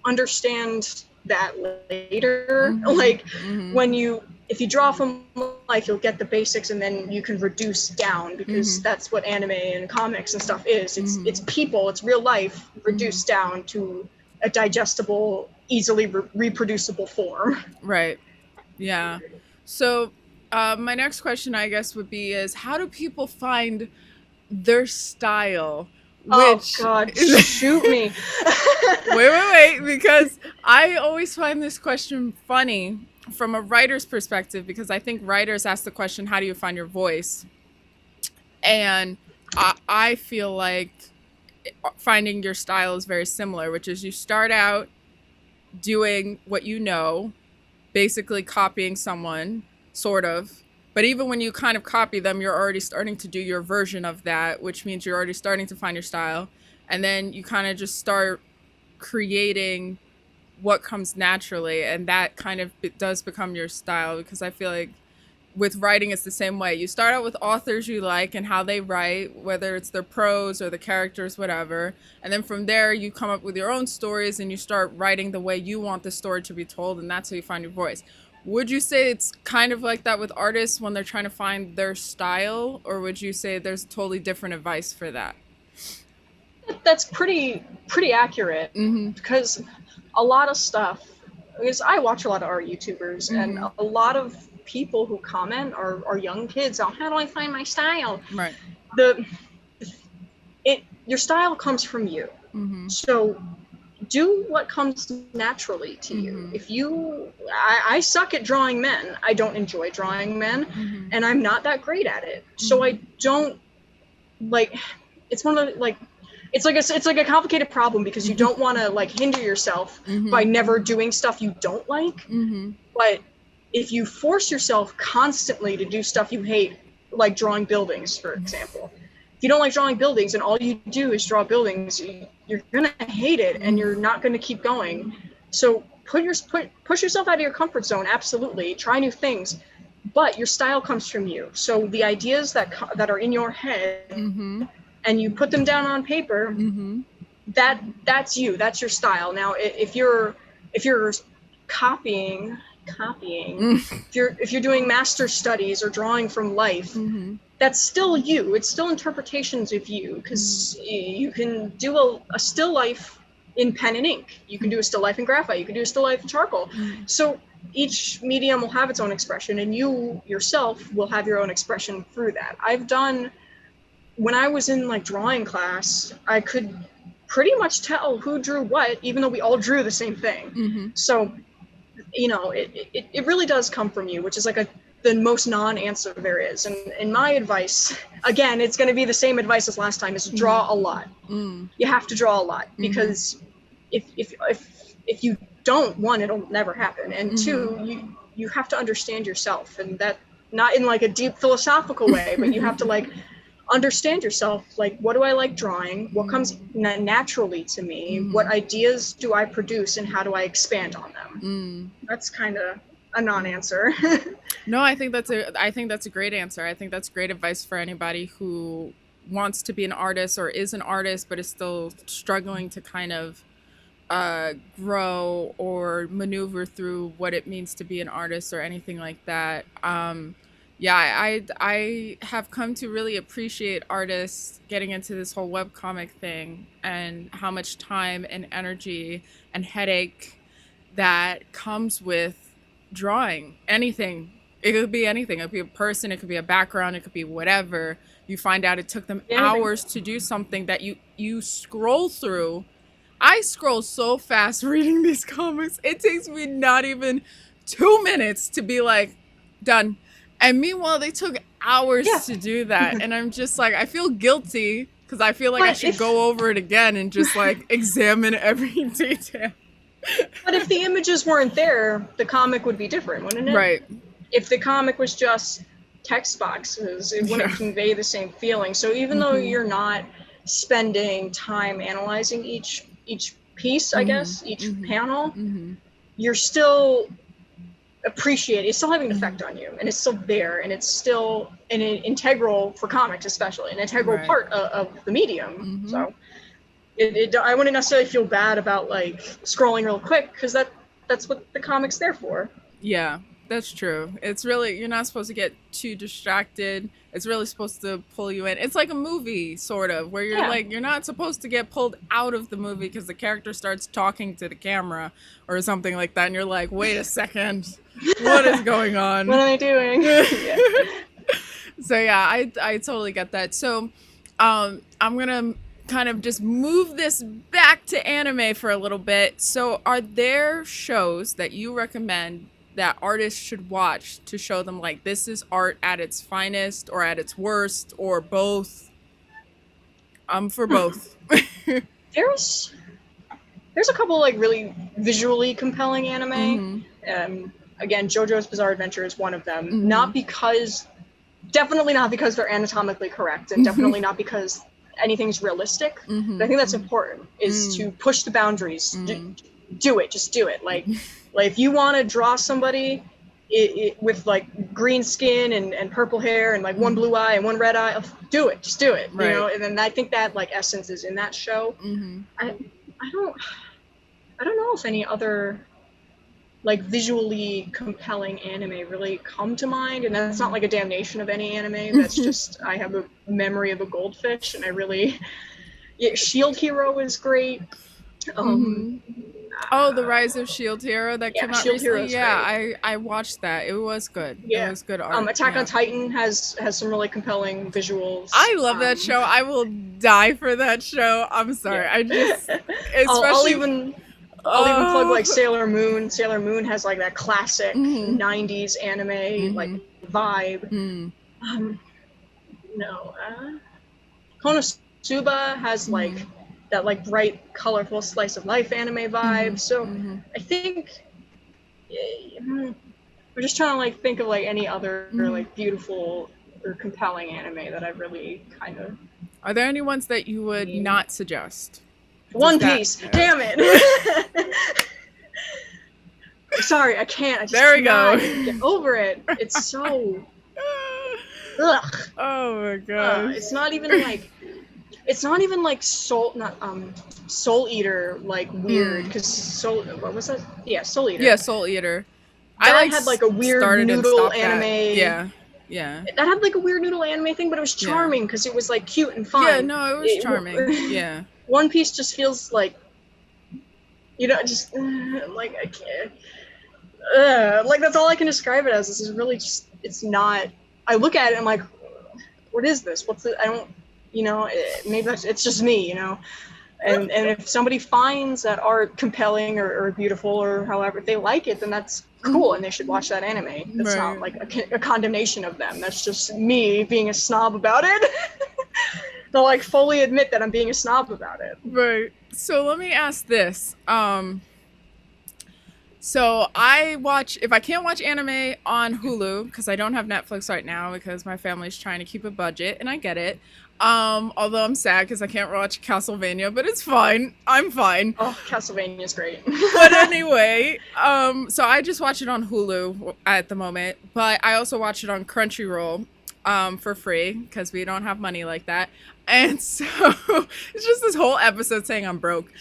understand that later. Like if you draw from life, you'll get the basics, and then you can reduce down, because that's what anime and comics and stuff is. It's people, it's real life reduced down to a digestible, easily reproducible form. Right. Yeah. So my next question, I guess, would be is how do people find their style? Which Oh God, shoot me. wait, because I always find this question funny from a writer's perspective, because I think writers ask the question, how do you find your voice? And I feel like finding your style is very similar, which is you start out doing what you know, basically copying someone, sort of. But even when you kind of copy them, you're already starting to do your version of that, which means you're already starting to find your style. And then you kind of just start creating what comes naturally. And that kind of does become your style, because I feel like with writing, it's the same way. You start out with authors you like and how they write, whether it's their prose or the characters, whatever. And then from there, you come up with your own stories and you start writing the way you want the story to be told. And that's how you find your voice. Would you say it's kind of like that with artists when they're trying to find their style? Or would you say there's totally different advice for that? That's pretty accurate, because a lot of stuff, because I watch a lot of art YouTubers, and a lot of people who comment are young kids on how do I find my style. Right. Your style comes from you. So do what comes naturally to you. If I suck at drawing men. I don't enjoy drawing men, and I'm not that great at it. So I don't like. It's one of the, like. It's like a complicated problem, because you don't want to like hinder yourself by never doing stuff you don't like. But if you force yourself constantly to do stuff you hate, like drawing buildings, for example, if you don't like drawing buildings and all you do is draw buildings, you're gonna hate it, and you're not gonna keep going. So push yourself out of your comfort zone. Absolutely, try new things, but your style comes from you. So the ideas that are in your head, and you put them down on paper, that's you. That's your style. Now, if you're copying, if you're doing master studies or drawing from life, that's still you. It's still interpretations of you, because you can do a still life in pen and ink. You can do a still life in graphite. You can do a still life in charcoal. So each medium will have its own expression, and you yourself will have your own expression through that. When I was in like drawing class, I could pretty much tell who drew what, even though we all drew the same thing. So, it really does come from you, which is like the most non-answer there is. And my advice, again, it's going to be the same advice as last time, is draw a lot. You have to draw a lot, because if you don't, one, it'll never happen, and two, you have to understand yourself, and that not in like a deep philosophical way, but you have to like understand yourself. Like, what do I like drawing? What comes naturally to me? What ideas do I produce, and how do I expand on them? That's kind of a non-answer. No, I think that's a great answer. I think that's great advice for anybody who wants to be an artist or is an artist but is still struggling to kind of grow or maneuver through what it means to be an artist or anything like that. I have come to really appreciate artists getting into this whole webcomic thing, and how much time and energy and headache that comes with drawing anything. It could be anything. It could be a person, it could be a background, it could be whatever. You find out it took them hours to do something that you scroll through. I scroll so fast reading these comics. It takes me not even 2 minutes to be like, done. And meanwhile, they took hours to do that. And I'm just like, I feel guilty, because I feel like I should go over it again and just like examine every detail. But if the images weren't there, the comic would be different, wouldn't it? Right. If the comic was just text boxes, it wouldn't convey the same feeling. So even though you're not spending time analyzing each piece, I guess, each Mm-hmm. panel, Mm-hmm. you're still appreciating, it's still having an effect on you, and it's still there, and it's still an integral, for comics especially, an integral Right. part of the medium. Mm-hmm. So I wouldn't necessarily feel bad about like scrolling real quick, because that's what the comic's there for. Yeah, that's true. It's really, you're not supposed to get too distracted. It's really supposed to pull you in. It's like a movie, sort of, where you're Yeah. like, you're not supposed to get pulled out of the movie because the character starts talking to the camera or something like that. And you're like, wait a second, what is going on? What am I doing? Yeah. So yeah, I totally get that. So I'm gonna kind of just move this back to anime for a little bit. So are there shows that you recommend that artists should watch to show them like this is art at its finest or at its worst or both? For both. There's a couple like really visually compelling anime. Mm-hmm. Again, JoJo's Bizarre Adventure is one of them. Mm-hmm. Definitely not because they're anatomically correct, and definitely not because anything's realistic. Mm-hmm. But I think that's important, is to push the boundaries. Do it, just do it. Like if you want to draw somebody with like green skin and purple hair and like one blue eye and one red eye, do it, just do it. Right. You know, and then I think that like essence is in that show. Mm-hmm. I don't know if any other like visually compelling anime really come to mind, and that's not like a damnation of any anime. That's just I have a memory of a goldfish, and I really Shield Hero is great. Oh, the Rise of Shield Hero that came out Shield recently. Hero's Yeah, great. I watched that. It was good. Yeah. It was good art. Attack on Titan has some really compelling visuals. I love that show. I will die for that show. I'm sorry. I just especially I'll even plug like Sailor Moon. Sailor Moon has like that classic 90s anime like vibe. Konosuba has like that like bright, colorful slice of life anime vibe. So I think we're just trying to like think of like any other like beautiful or compelling anime that I really kind of. Are there any ones that you would not suggest? One Piece. Damn it. Sorry, I can't. I just there we go. Get over it. It's so. Ugh. Oh my god. It's not even like Soul Eater like weird, because what was that? Yeah, Soul Eater. Yeah, Soul Eater. That had like a weird noodle anime. Yeah. That had like a weird noodle anime thing, but it was charming because it was like cute and fun. Yeah, no, it was charming. Yeah. One Piece just feels like, just like I can't. Like that's all I can describe it as. This is really just. It's not. I look at it and I'm like, what is this? What's it? I don't. Maybe it's just me. And if somebody finds that art compelling or beautiful or however they like it, then that's cool, and they should watch that anime. That's not like a condemnation of them. That's just me being a snob about it. They'll like fully admit that I'm being a snob about it. Right. So let me ask this. So if I can't watch anime on Hulu, because I don't have Netflix right now because my family's trying to keep a budget, and I get it. Although I'm sad because I can't watch Castlevania, but it's fine. I'm fine. Oh, Castlevania's great. But anyway, so I just watch it on Hulu at the moment, but I also watch it on Crunchyroll, for free because we don't have money like that. And so it's just this whole episode saying I'm broke.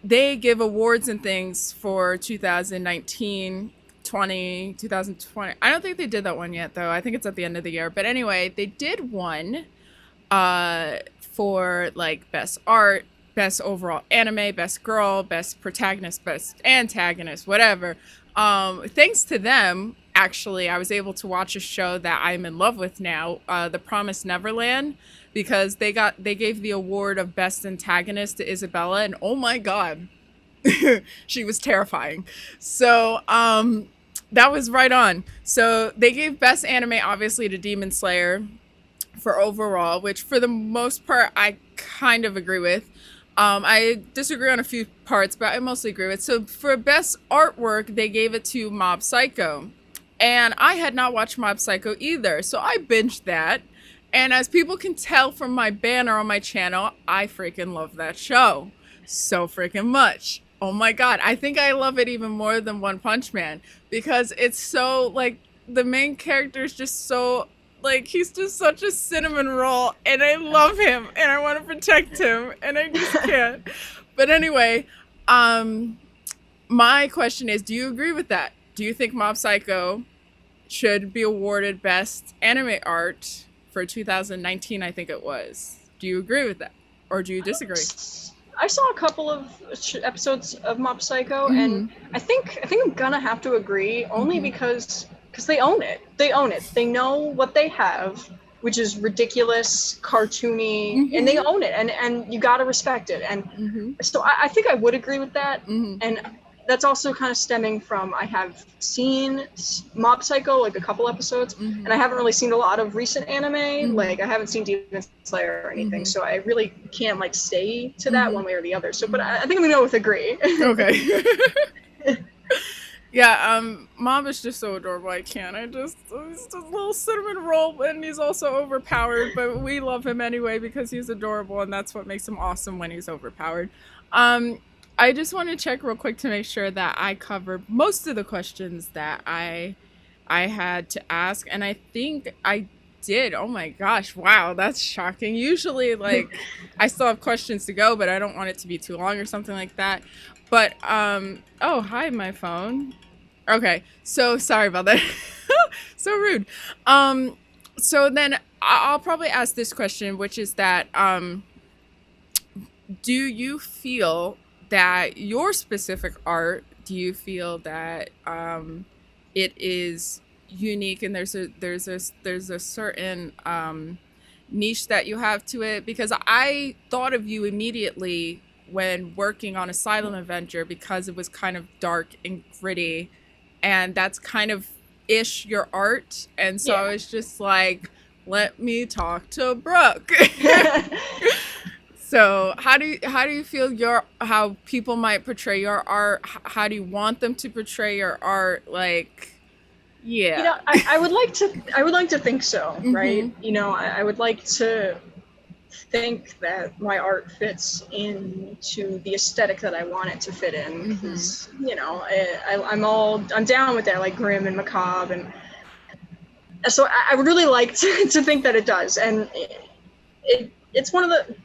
They give awards and things for 2019, 2020. I don't think they did that one yet, though. I think it's at the end of the year. But anyway, they did one for like best art, best overall anime, best girl, best protagonist, best antagonist, whatever. Thanks to them, actually, I was able to watch a show that I'm in love with now, The Promised Neverland, because they gave the award of best antagonist to Isabella, and oh my god, she was terrifying. So that was right on. So they gave best anime obviously to Demon Slayer for overall, which for the most part I kind of agree with. I disagree on a few parts, but I mostly agree with. So for best artwork, they gave it to Mob Psycho. And I had not watched Mob Psycho either, so I binged that. And as people can tell from my banner on my channel, I freaking love that show so freaking much. Oh my god, I think I love it even more than One Punch Man because it's so like the main character is just so like he's just such a cinnamon roll and I love him and I want to protect him and I just can't. But anyway, my question is, do you agree with that? Do you think Mob Psycho should be awarded Best Anime Art for 2019, I think it was. Do you agree with that? Or do you disagree? I saw a couple of episodes of Mob Psycho, and I think I'm gonna have to agree, only because they own it. They own it. They know what they have, which is ridiculous, cartoony, and they own it, and you gotta respect it. And so I think I would agree with that. And that's also kind of stemming from I have seen Mob Psycho, like a couple episodes, and I haven't really seen a lot of recent anime. Like I haven't seen Demon Slayer or anything, so I really can't like stay to that one way or the other. So, but I think I'm gonna go with agree. Okay. Yeah, Mob is just so adorable. I can't. He's just a little cinnamon roll, and he's also overpowered. But we love him anyway because he's adorable, and that's what makes him awesome when he's overpowered. I just want to check real quick to make sure that I covered most of the questions that I had to ask, and I think I did. Oh my gosh, wow, that's shocking. Usually, like, I still have questions to go, but I don't want it to be too long or something like that. But, oh, hi, my phone. Okay, so sorry about that. So rude. So then I'll probably ask this question, which is that, do you feel that your specific art, do you feel that it is unique and there's a certain niche that you have to it? Because I thought of you immediately when working on a Silent Adventure because it was kind of dark and gritty, and that's kind of ish your art, and so I was just like, let me talk to Brooke. So how do you feel how people might portray your art? How do you want them to portray your art? Like, yeah. You know, I would like to think so, right? You know, I would like to think that my art fits into the aesthetic that I want it to fit in. Because you know, I'm down with that, like grim and macabre, and so I would really like to think that it does. And it's one of the.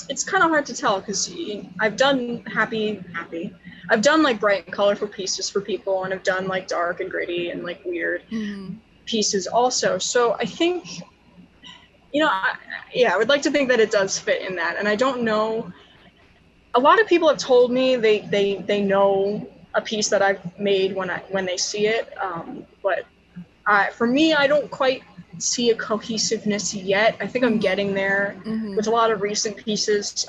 It's kind of hard to tell because I've done happy. I've done like bright and colorful pieces for people, and I've done like dark and gritty and like weird pieces also. So I think, you know, I would like to think that it does fit in that. And I don't know. A lot of people have told me they know a piece that I've made when they see it, but for me, I don't quite see a cohesiveness yet. I think I'm getting there with a lot of recent pieces,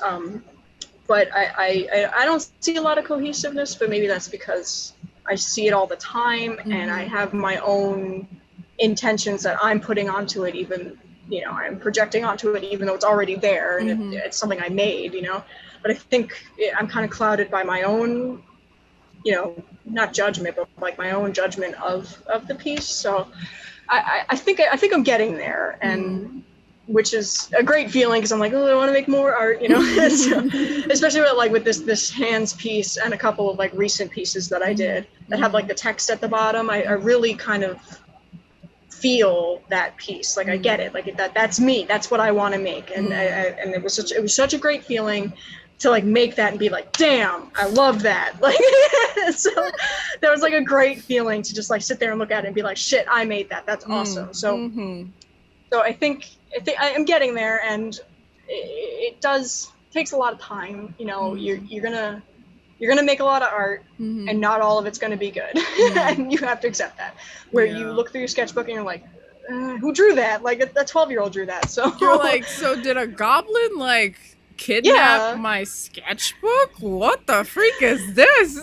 but I don't see a lot of cohesiveness, but maybe that's because I see it all the time and I have my own intentions that I'm putting onto it, even, you know, I'm projecting onto it even though it's already there and it's something I made, you know. But I think I'm kind of clouded by my own, you know, not judgment, but like my own judgment of the piece. So I think I'm getting there, and which is a great feeling because I'm like, oh, I want to make more art, you know. So, especially with this hands piece and a couple of like recent pieces that I did that have like the text at the bottom. I really kind of feel that piece, like I get it, like that's me, that's what I want to make, and and it was such a great feeling to like make that and be like, damn, I love that. Like, so that was like a great feeling to just like sit there and look at it and be like, shit, I made that. That's awesome. So, so I think I'm getting there, and it takes a lot of time. You know, you're gonna make a lot of art, and not all of it's gonna be good, and you have to accept that. Where you look through your sketchbook and you're like, who drew that? Like a 12-year-old drew that. So you're like, so did a goblin like kidnap my sketchbook? What the freak is this?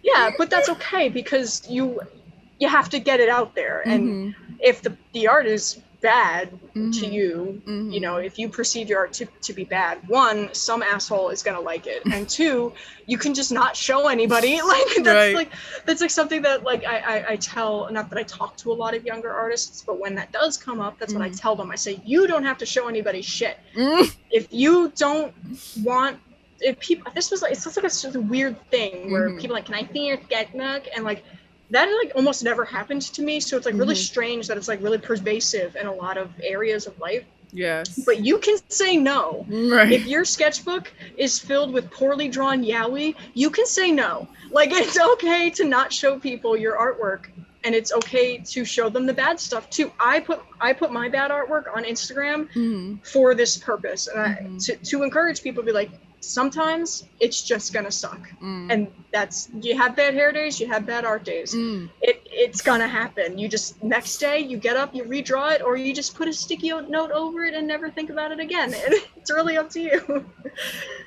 Yeah, but that's okay because you have to get it out there, and if the art is bad to Mhm. you, you know, Mhm. if you perceive your art to be bad, one, some asshole is gonna like it, and two, you can just not show anybody. Right. That's like something that like I tell, not that I talk to a lot of younger artists, but when that does come up, that's what I Mhm. tell them. I say, you don't have to show anybody shit. Mm. If you don't want, if people, this was like, it's just like a weird thing where Mhm. people are like, can I see your sketchbook? And like, that like almost never happened to me, so it's like really Mhm. strange that it's like really pervasive in a lot of areas of life. Yes. But you can say no. Right. If your sketchbook is filled with poorly drawn yaoi, you can say no. Like, it's okay to not show people your artwork, and it's okay to show them the bad stuff too. I put my bad artwork on Instagram Mhm. for this purpose, and Mhm. to encourage people to be like, sometimes it's just gonna suck, Mm. and that's, you have bad hair days, you have bad art days. Mm. It's gonna happen. You just, next day you get up, you redraw it, or you just put a sticky note over it and never think about it again. It's really up to you.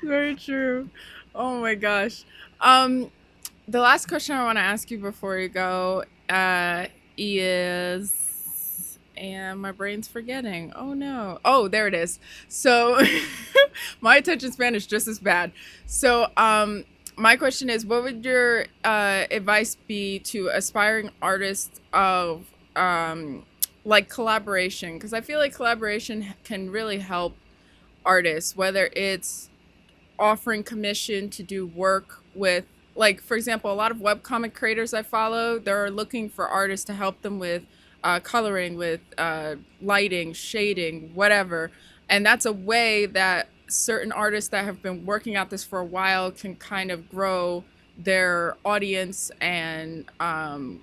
Very true. Oh my gosh. Um, the last question I want to ask you before you go, is, and my brain's forgetting. Oh no. Oh, there it is. So, my attention span is just as bad. So, my question is, what would your advice be to aspiring artists of like collaboration? Because I feel like collaboration can really help artists, whether it's offering commission to do work with, like, for example, a lot of webcomic creators I follow, they're looking for artists to help them with coloring, with lighting, shading, whatever. And that's a way that certain artists that have been working at this for a while can kind of grow their audience and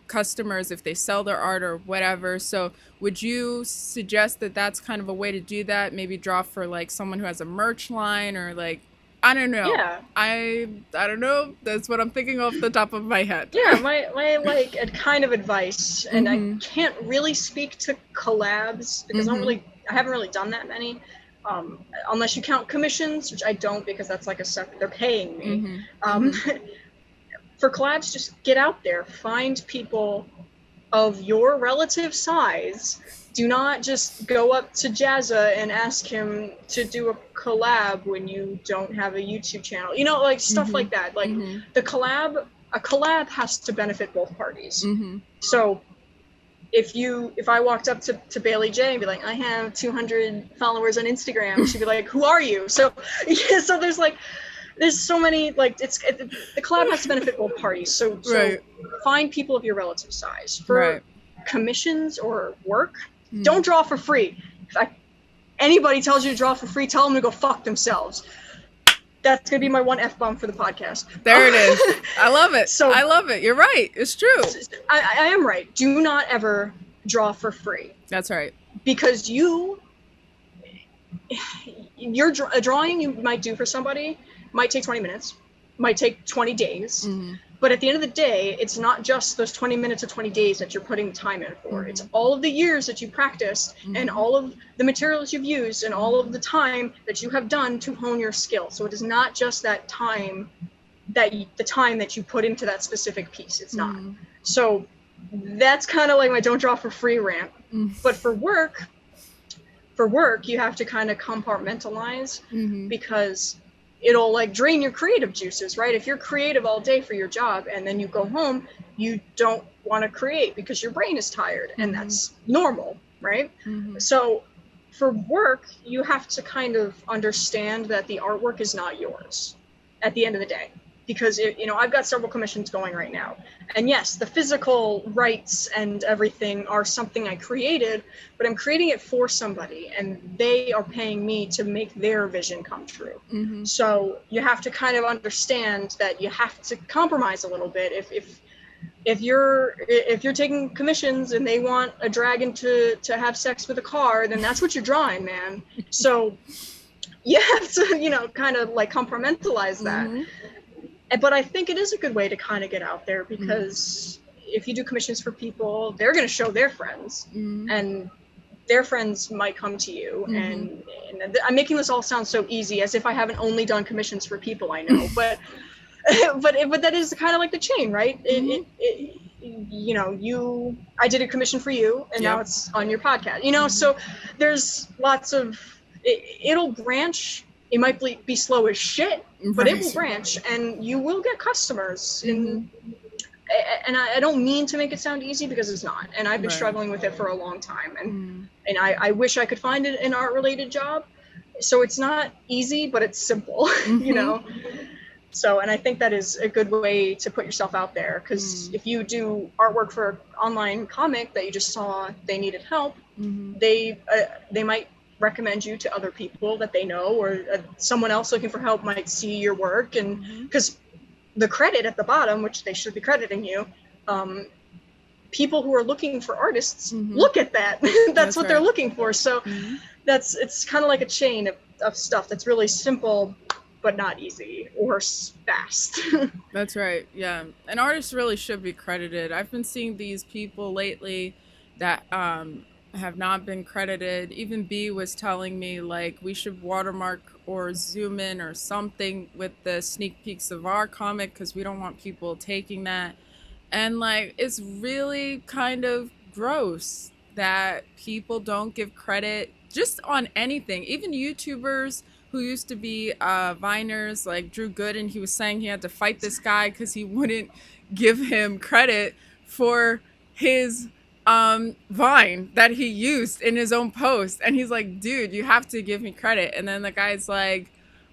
customers if they sell their art or whatever. So would you suggest that that's kind of a way to do that? Maybe draw for like someone who has a merch line, or like, I don't know. Yeah. I don't know. That's what I'm thinking off the top of my head. Yeah, my like a kind of advice, and I Mhm. can't really speak to collabs because Mhm. I haven't really done that many, unless you count commissions, which I don't, because that's like a separate, they're paying me. Mhm. Um, Mhm. for collabs, just get out there, find people of your relative size. Do not just go up to Jazza and ask him to do a collab when you don't have a YouTube channel. You know, like stuff like Mhm. that. Like Mhm. a collab has to benefit both parties. Mhm. So if I walked up to Bailey J and be like, I have 200 followers on Instagram, she'd be like, who are you? So yeah, so there's so many, like, the collab has to benefit both parties. So Right. find people of your relative size. For Right. commissions or work, Mm. don't draw for free. If anybody tells you to draw for free, tell them to go fuck themselves. That's gonna be my one F-bomb for the podcast. There it is. I love it. So I love it. You're right. It's true. I am right. Do not ever draw for free, That's right. because a drawing you might do for somebody might take 20 minutes, might take 20 days, Mhm. but at the end of the day, it's not just those 20 minutes or 20 days that you're putting time in for. It's Mhm. all of the years that you practiced, and Mhm. all of the materials you've used, and all of the time that you have done to hone your skill. So it is not just that time, the time that you put into that specific piece. It's not. Mhm. So that's kind of like my don't draw for free rant. Mhm. But for work, you have to kind of compartmentalize, Mhm. because it'll like drain your creative juices, right? If you're creative all day for your job and then you go home, you don't want to create because your brain is tired, and Mhm. that's normal, right? Mhm. So for work, you have to kind of understand that the artwork is not yours at the end of the day, because I've got several commissions going right now, and yes, the physical rights and everything are something I created, but I'm creating it for somebody, and they are paying me to make their vision come true. Mhm. So you have to kind of understand that you have to compromise a little bit. If you're taking commissions and they want a dragon to have sex with a car, then that's what you're drawing, man. So you have to kind of like compartmentalize that. Mhm. But I think it is a good way to kind of get out there, Mhm. because if you do commissions for people, they're going to show their friends, Mhm. and their friends might come to you. Mhm. And I'm making this all sound so easy, as if I haven't only done commissions for people I know, but but that is kind of like the chain, right? Mhm. I did a commission for you, and now it's on your podcast. So there's lots of it'll branch. It might be slow as shit, but it will branch, and you will get customers. And I don't mean to make it sound easy, because it's not. And I've been struggling with it for a long time, and I wish I could find an art-related job. So it's not easy, but it's simple, So, and I think that is a good way to put yourself out there, because if you do artwork for an online comic that you just saw they needed help, they might recommend you to other people that they know, or someone else looking for help might see your work, and because the credit at the bottom, which they should be crediting you, people who are looking for artists look at that. That's what they're looking for. So it's kind of like a chain of stuff that's really simple, but not easy or fast. That's right. Yeah. And artists really should be credited. I've been seeing these people lately that have not been credited. Even B was telling me, like, we should watermark or zoom in or something with the sneak peeks of our comic, because we don't want people taking that. And like, it's really kind of gross that people don't give credit just on anything. Even YouTubers who used to be Viners, like Drew Gooden, he was saying he had to fight this guy because he wouldn't give him credit for his Vine that he used in his own post. And he's like, dude, you have to give me credit. And then the guy's like,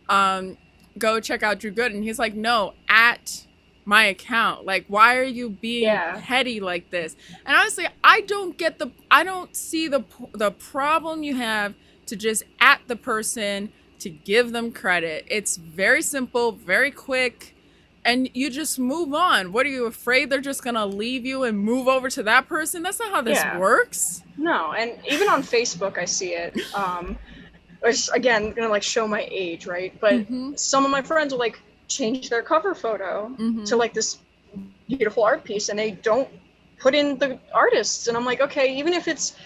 go check out Drew Gooden. He's like, no, at my account. Like, why are you being petty like this? And honestly, I don't see the problem you have to just at the person to give them credit. It's very simple, very quick, and you just move on. What are you afraid they're just gonna leave you and move over to that person? That's not how this works. No, and even on Facebook I see it. Which, again, gonna like show my age, right? But some of my friends will like change their cover photo to like this beautiful art piece, and they don't put in the artists. And I'm like, okay, even if it's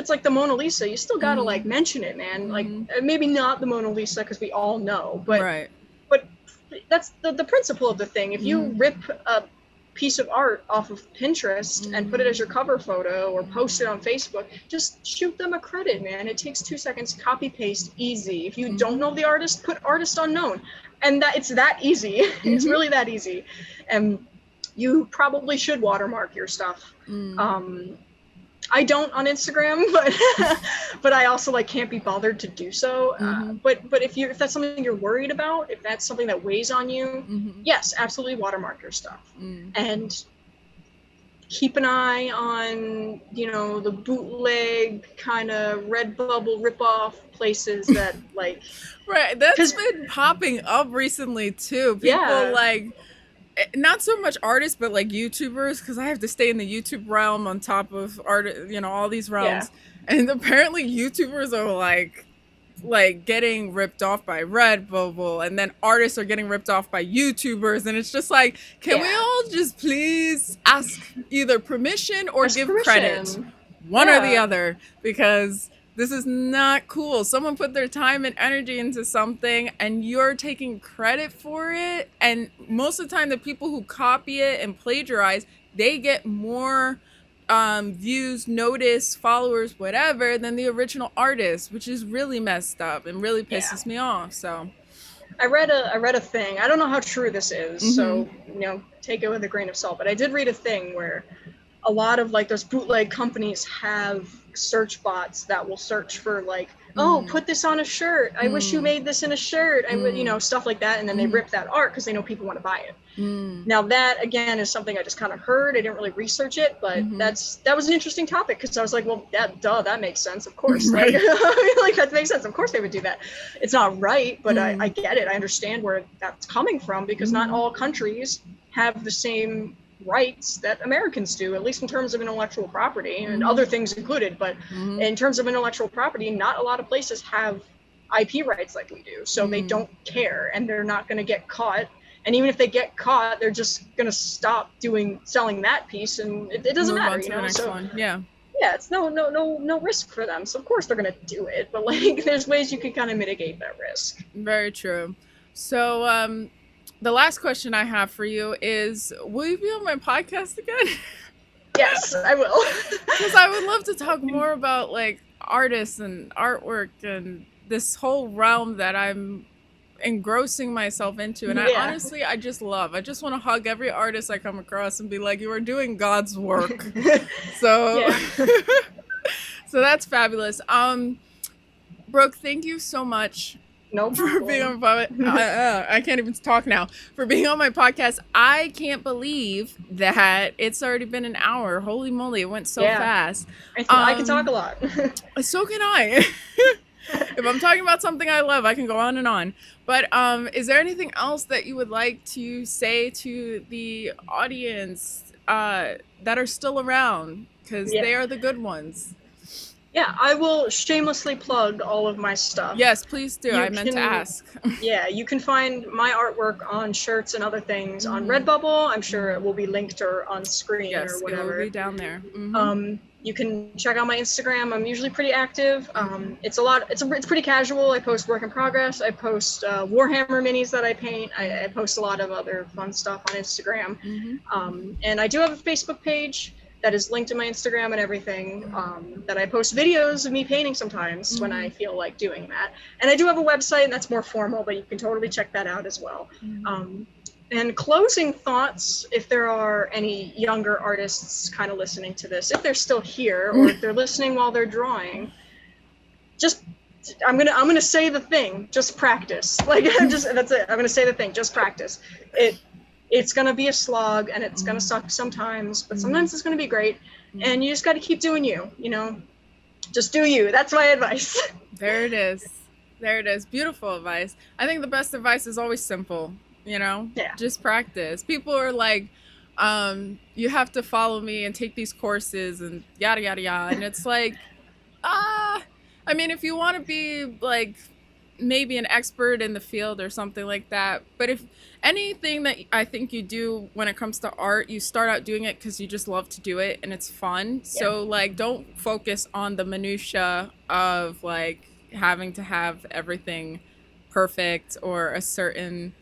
like the Mona Lisa, you still gotta like mention it, man. Like, maybe not the Mona Lisa, because we all know, but but that's the principle of the thing. If you rip a piece of art off of Pinterest and put it as your cover photo, or post it on Facebook, just shoot them a credit, man. It takes 2 seconds, copy paste, easy. If you don't know the artist, put artist unknown, and it's that easy. It's really that easy. And you probably should watermark your stuff. I don't on Instagram, but I also like can't be bothered to do so. But if that's something you're worried about, if that's something that weighs on you, yes, absolutely watermark your stuff. And keep an eye on, the bootleg kind of Redbubble ripoff places that like. Right, that's been popping up recently too. People like. Not so much artists, but like YouTubers, because I have to stay in the YouTube realm on top of art, all these realms. And apparently YouTubers are like getting ripped off by Redbubble, and then artists are getting ripped off by YouTubers, and it's just like, can we all just please ask either permission or give credit? One or the other, because this is not cool. Someone put their time and energy into something, and you're taking credit for it. And most of the time, the people who copy it and plagiarize, they get more views, notice, followers, whatever, than the original artist, which is really messed up and really pisses me off. So I read a thing. I don't know how true this is, so take it with a grain of salt. But I did read a thing where a lot of like those bootleg companies have search bots that will search for like, oh, put this on a shirt. I wish you made this in a shirt. I would, stuff like that. And then they rip that art because they know people want to buy it. Now that again is something I just kind of heard. I didn't really research it, but that was an interesting topic, because I was like, well, that makes sense. Of course, like, like that makes sense. Of course they would do that. It's not right, but I get it. I understand where that's coming from, because not all countries have the same rights that Americans do, at least in terms of intellectual property and other things included. But in terms of intellectual property, not a lot of places have IP rights like we do. So they don't care, and they're not going to get caught. And even if they get caught, they're just going to stop selling that piece, and it doesn't matter, it's no risk for them. So of course they're going to do it, but like there's ways you can kind of mitigate that risk. Very true. So the last question I have for you is, will you be on my podcast again? Yes, I will. Because I would love to talk more about like artists and artwork and this whole realm that I'm engrossing myself into. And Yeah. I just want to hug every artist I come across and be like, you are doing God's work. So, Yeah. so that's fabulous. Brooke, thank you so much No for problem. being on my I can't even talk now. For being on my podcast. I can't believe that it's already been an hour. Holy moly, it went so fast. I can talk a lot. So can I. If I'm talking about something I love, I can go on and on. But is there anything else that you would like to say to the audience that are still around? Because they are the good ones. Yeah, I will shamelessly plug all of my stuff. Yes, please do. I meant to ask. Yeah, you can find my artwork on shirts and other things on Redbubble. I'm sure it will be linked or on screen or whatever. It will be down there. You can check out my Instagram. I'm usually pretty active. It's pretty casual. I post work in progress. I post Warhammer minis that I paint. I post a lot of other fun stuff on Instagram. And I do have a Facebook page that is linked to my Instagram and everything, that I post videos of me painting sometimes when I feel like doing that. And I do have a website, and that's more formal, but you can totally check that out as well. And closing thoughts, if there are any younger artists kind of listening to this, if they're still here, or if they're listening while they're drawing, I'm gonna say the thing, just practice. That's it. I'm gonna say the thing, just practice. It's gonna be a slog, and it's gonna suck sometimes, but sometimes it's gonna be great. And you just got to keep doing you. Just do you. That's my advice. There it is. Beautiful advice. I think the best advice is always simple. Just practice. People are like, you have to follow me and take these courses and yada yada yada, and it's like, I mean, if you want to be like maybe an expert in the field or something like that, but if anything that I think you do when it comes to art, you start out doing it because you just love to do it and it's fun. So like, don't focus on the minutia of like having to have everything perfect or a certain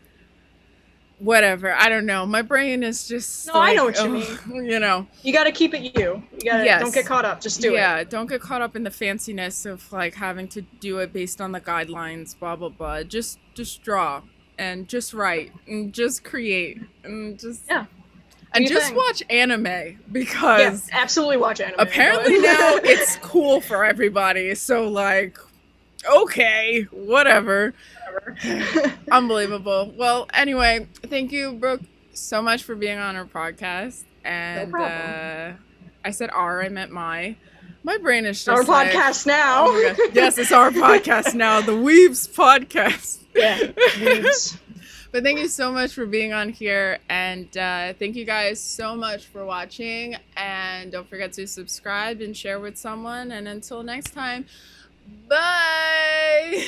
whatever. I don't know. My brain is just I know what you mean. You got to keep it you. Don't get caught up. Just do it. Yeah, don't get caught up in the fanciness of like having to do it based on the guidelines, blah blah blah. Just draw and just write and just create and just and just watch anime, because absolutely watch anime. Apparently now it's cool for everybody. So like, okay, whatever. Unbelievable. Well, anyway, thank you, Brooke, so much for being on our podcast. And no problem. I said I meant my brain is just our podcast now. Oh my God. Yes, it's our podcast now, the Weebs podcast. Yeah, Weebs. But thank you so much for being on here, and thank you guys so much for watching, and don't forget to subscribe and share with someone, and until next time, bye.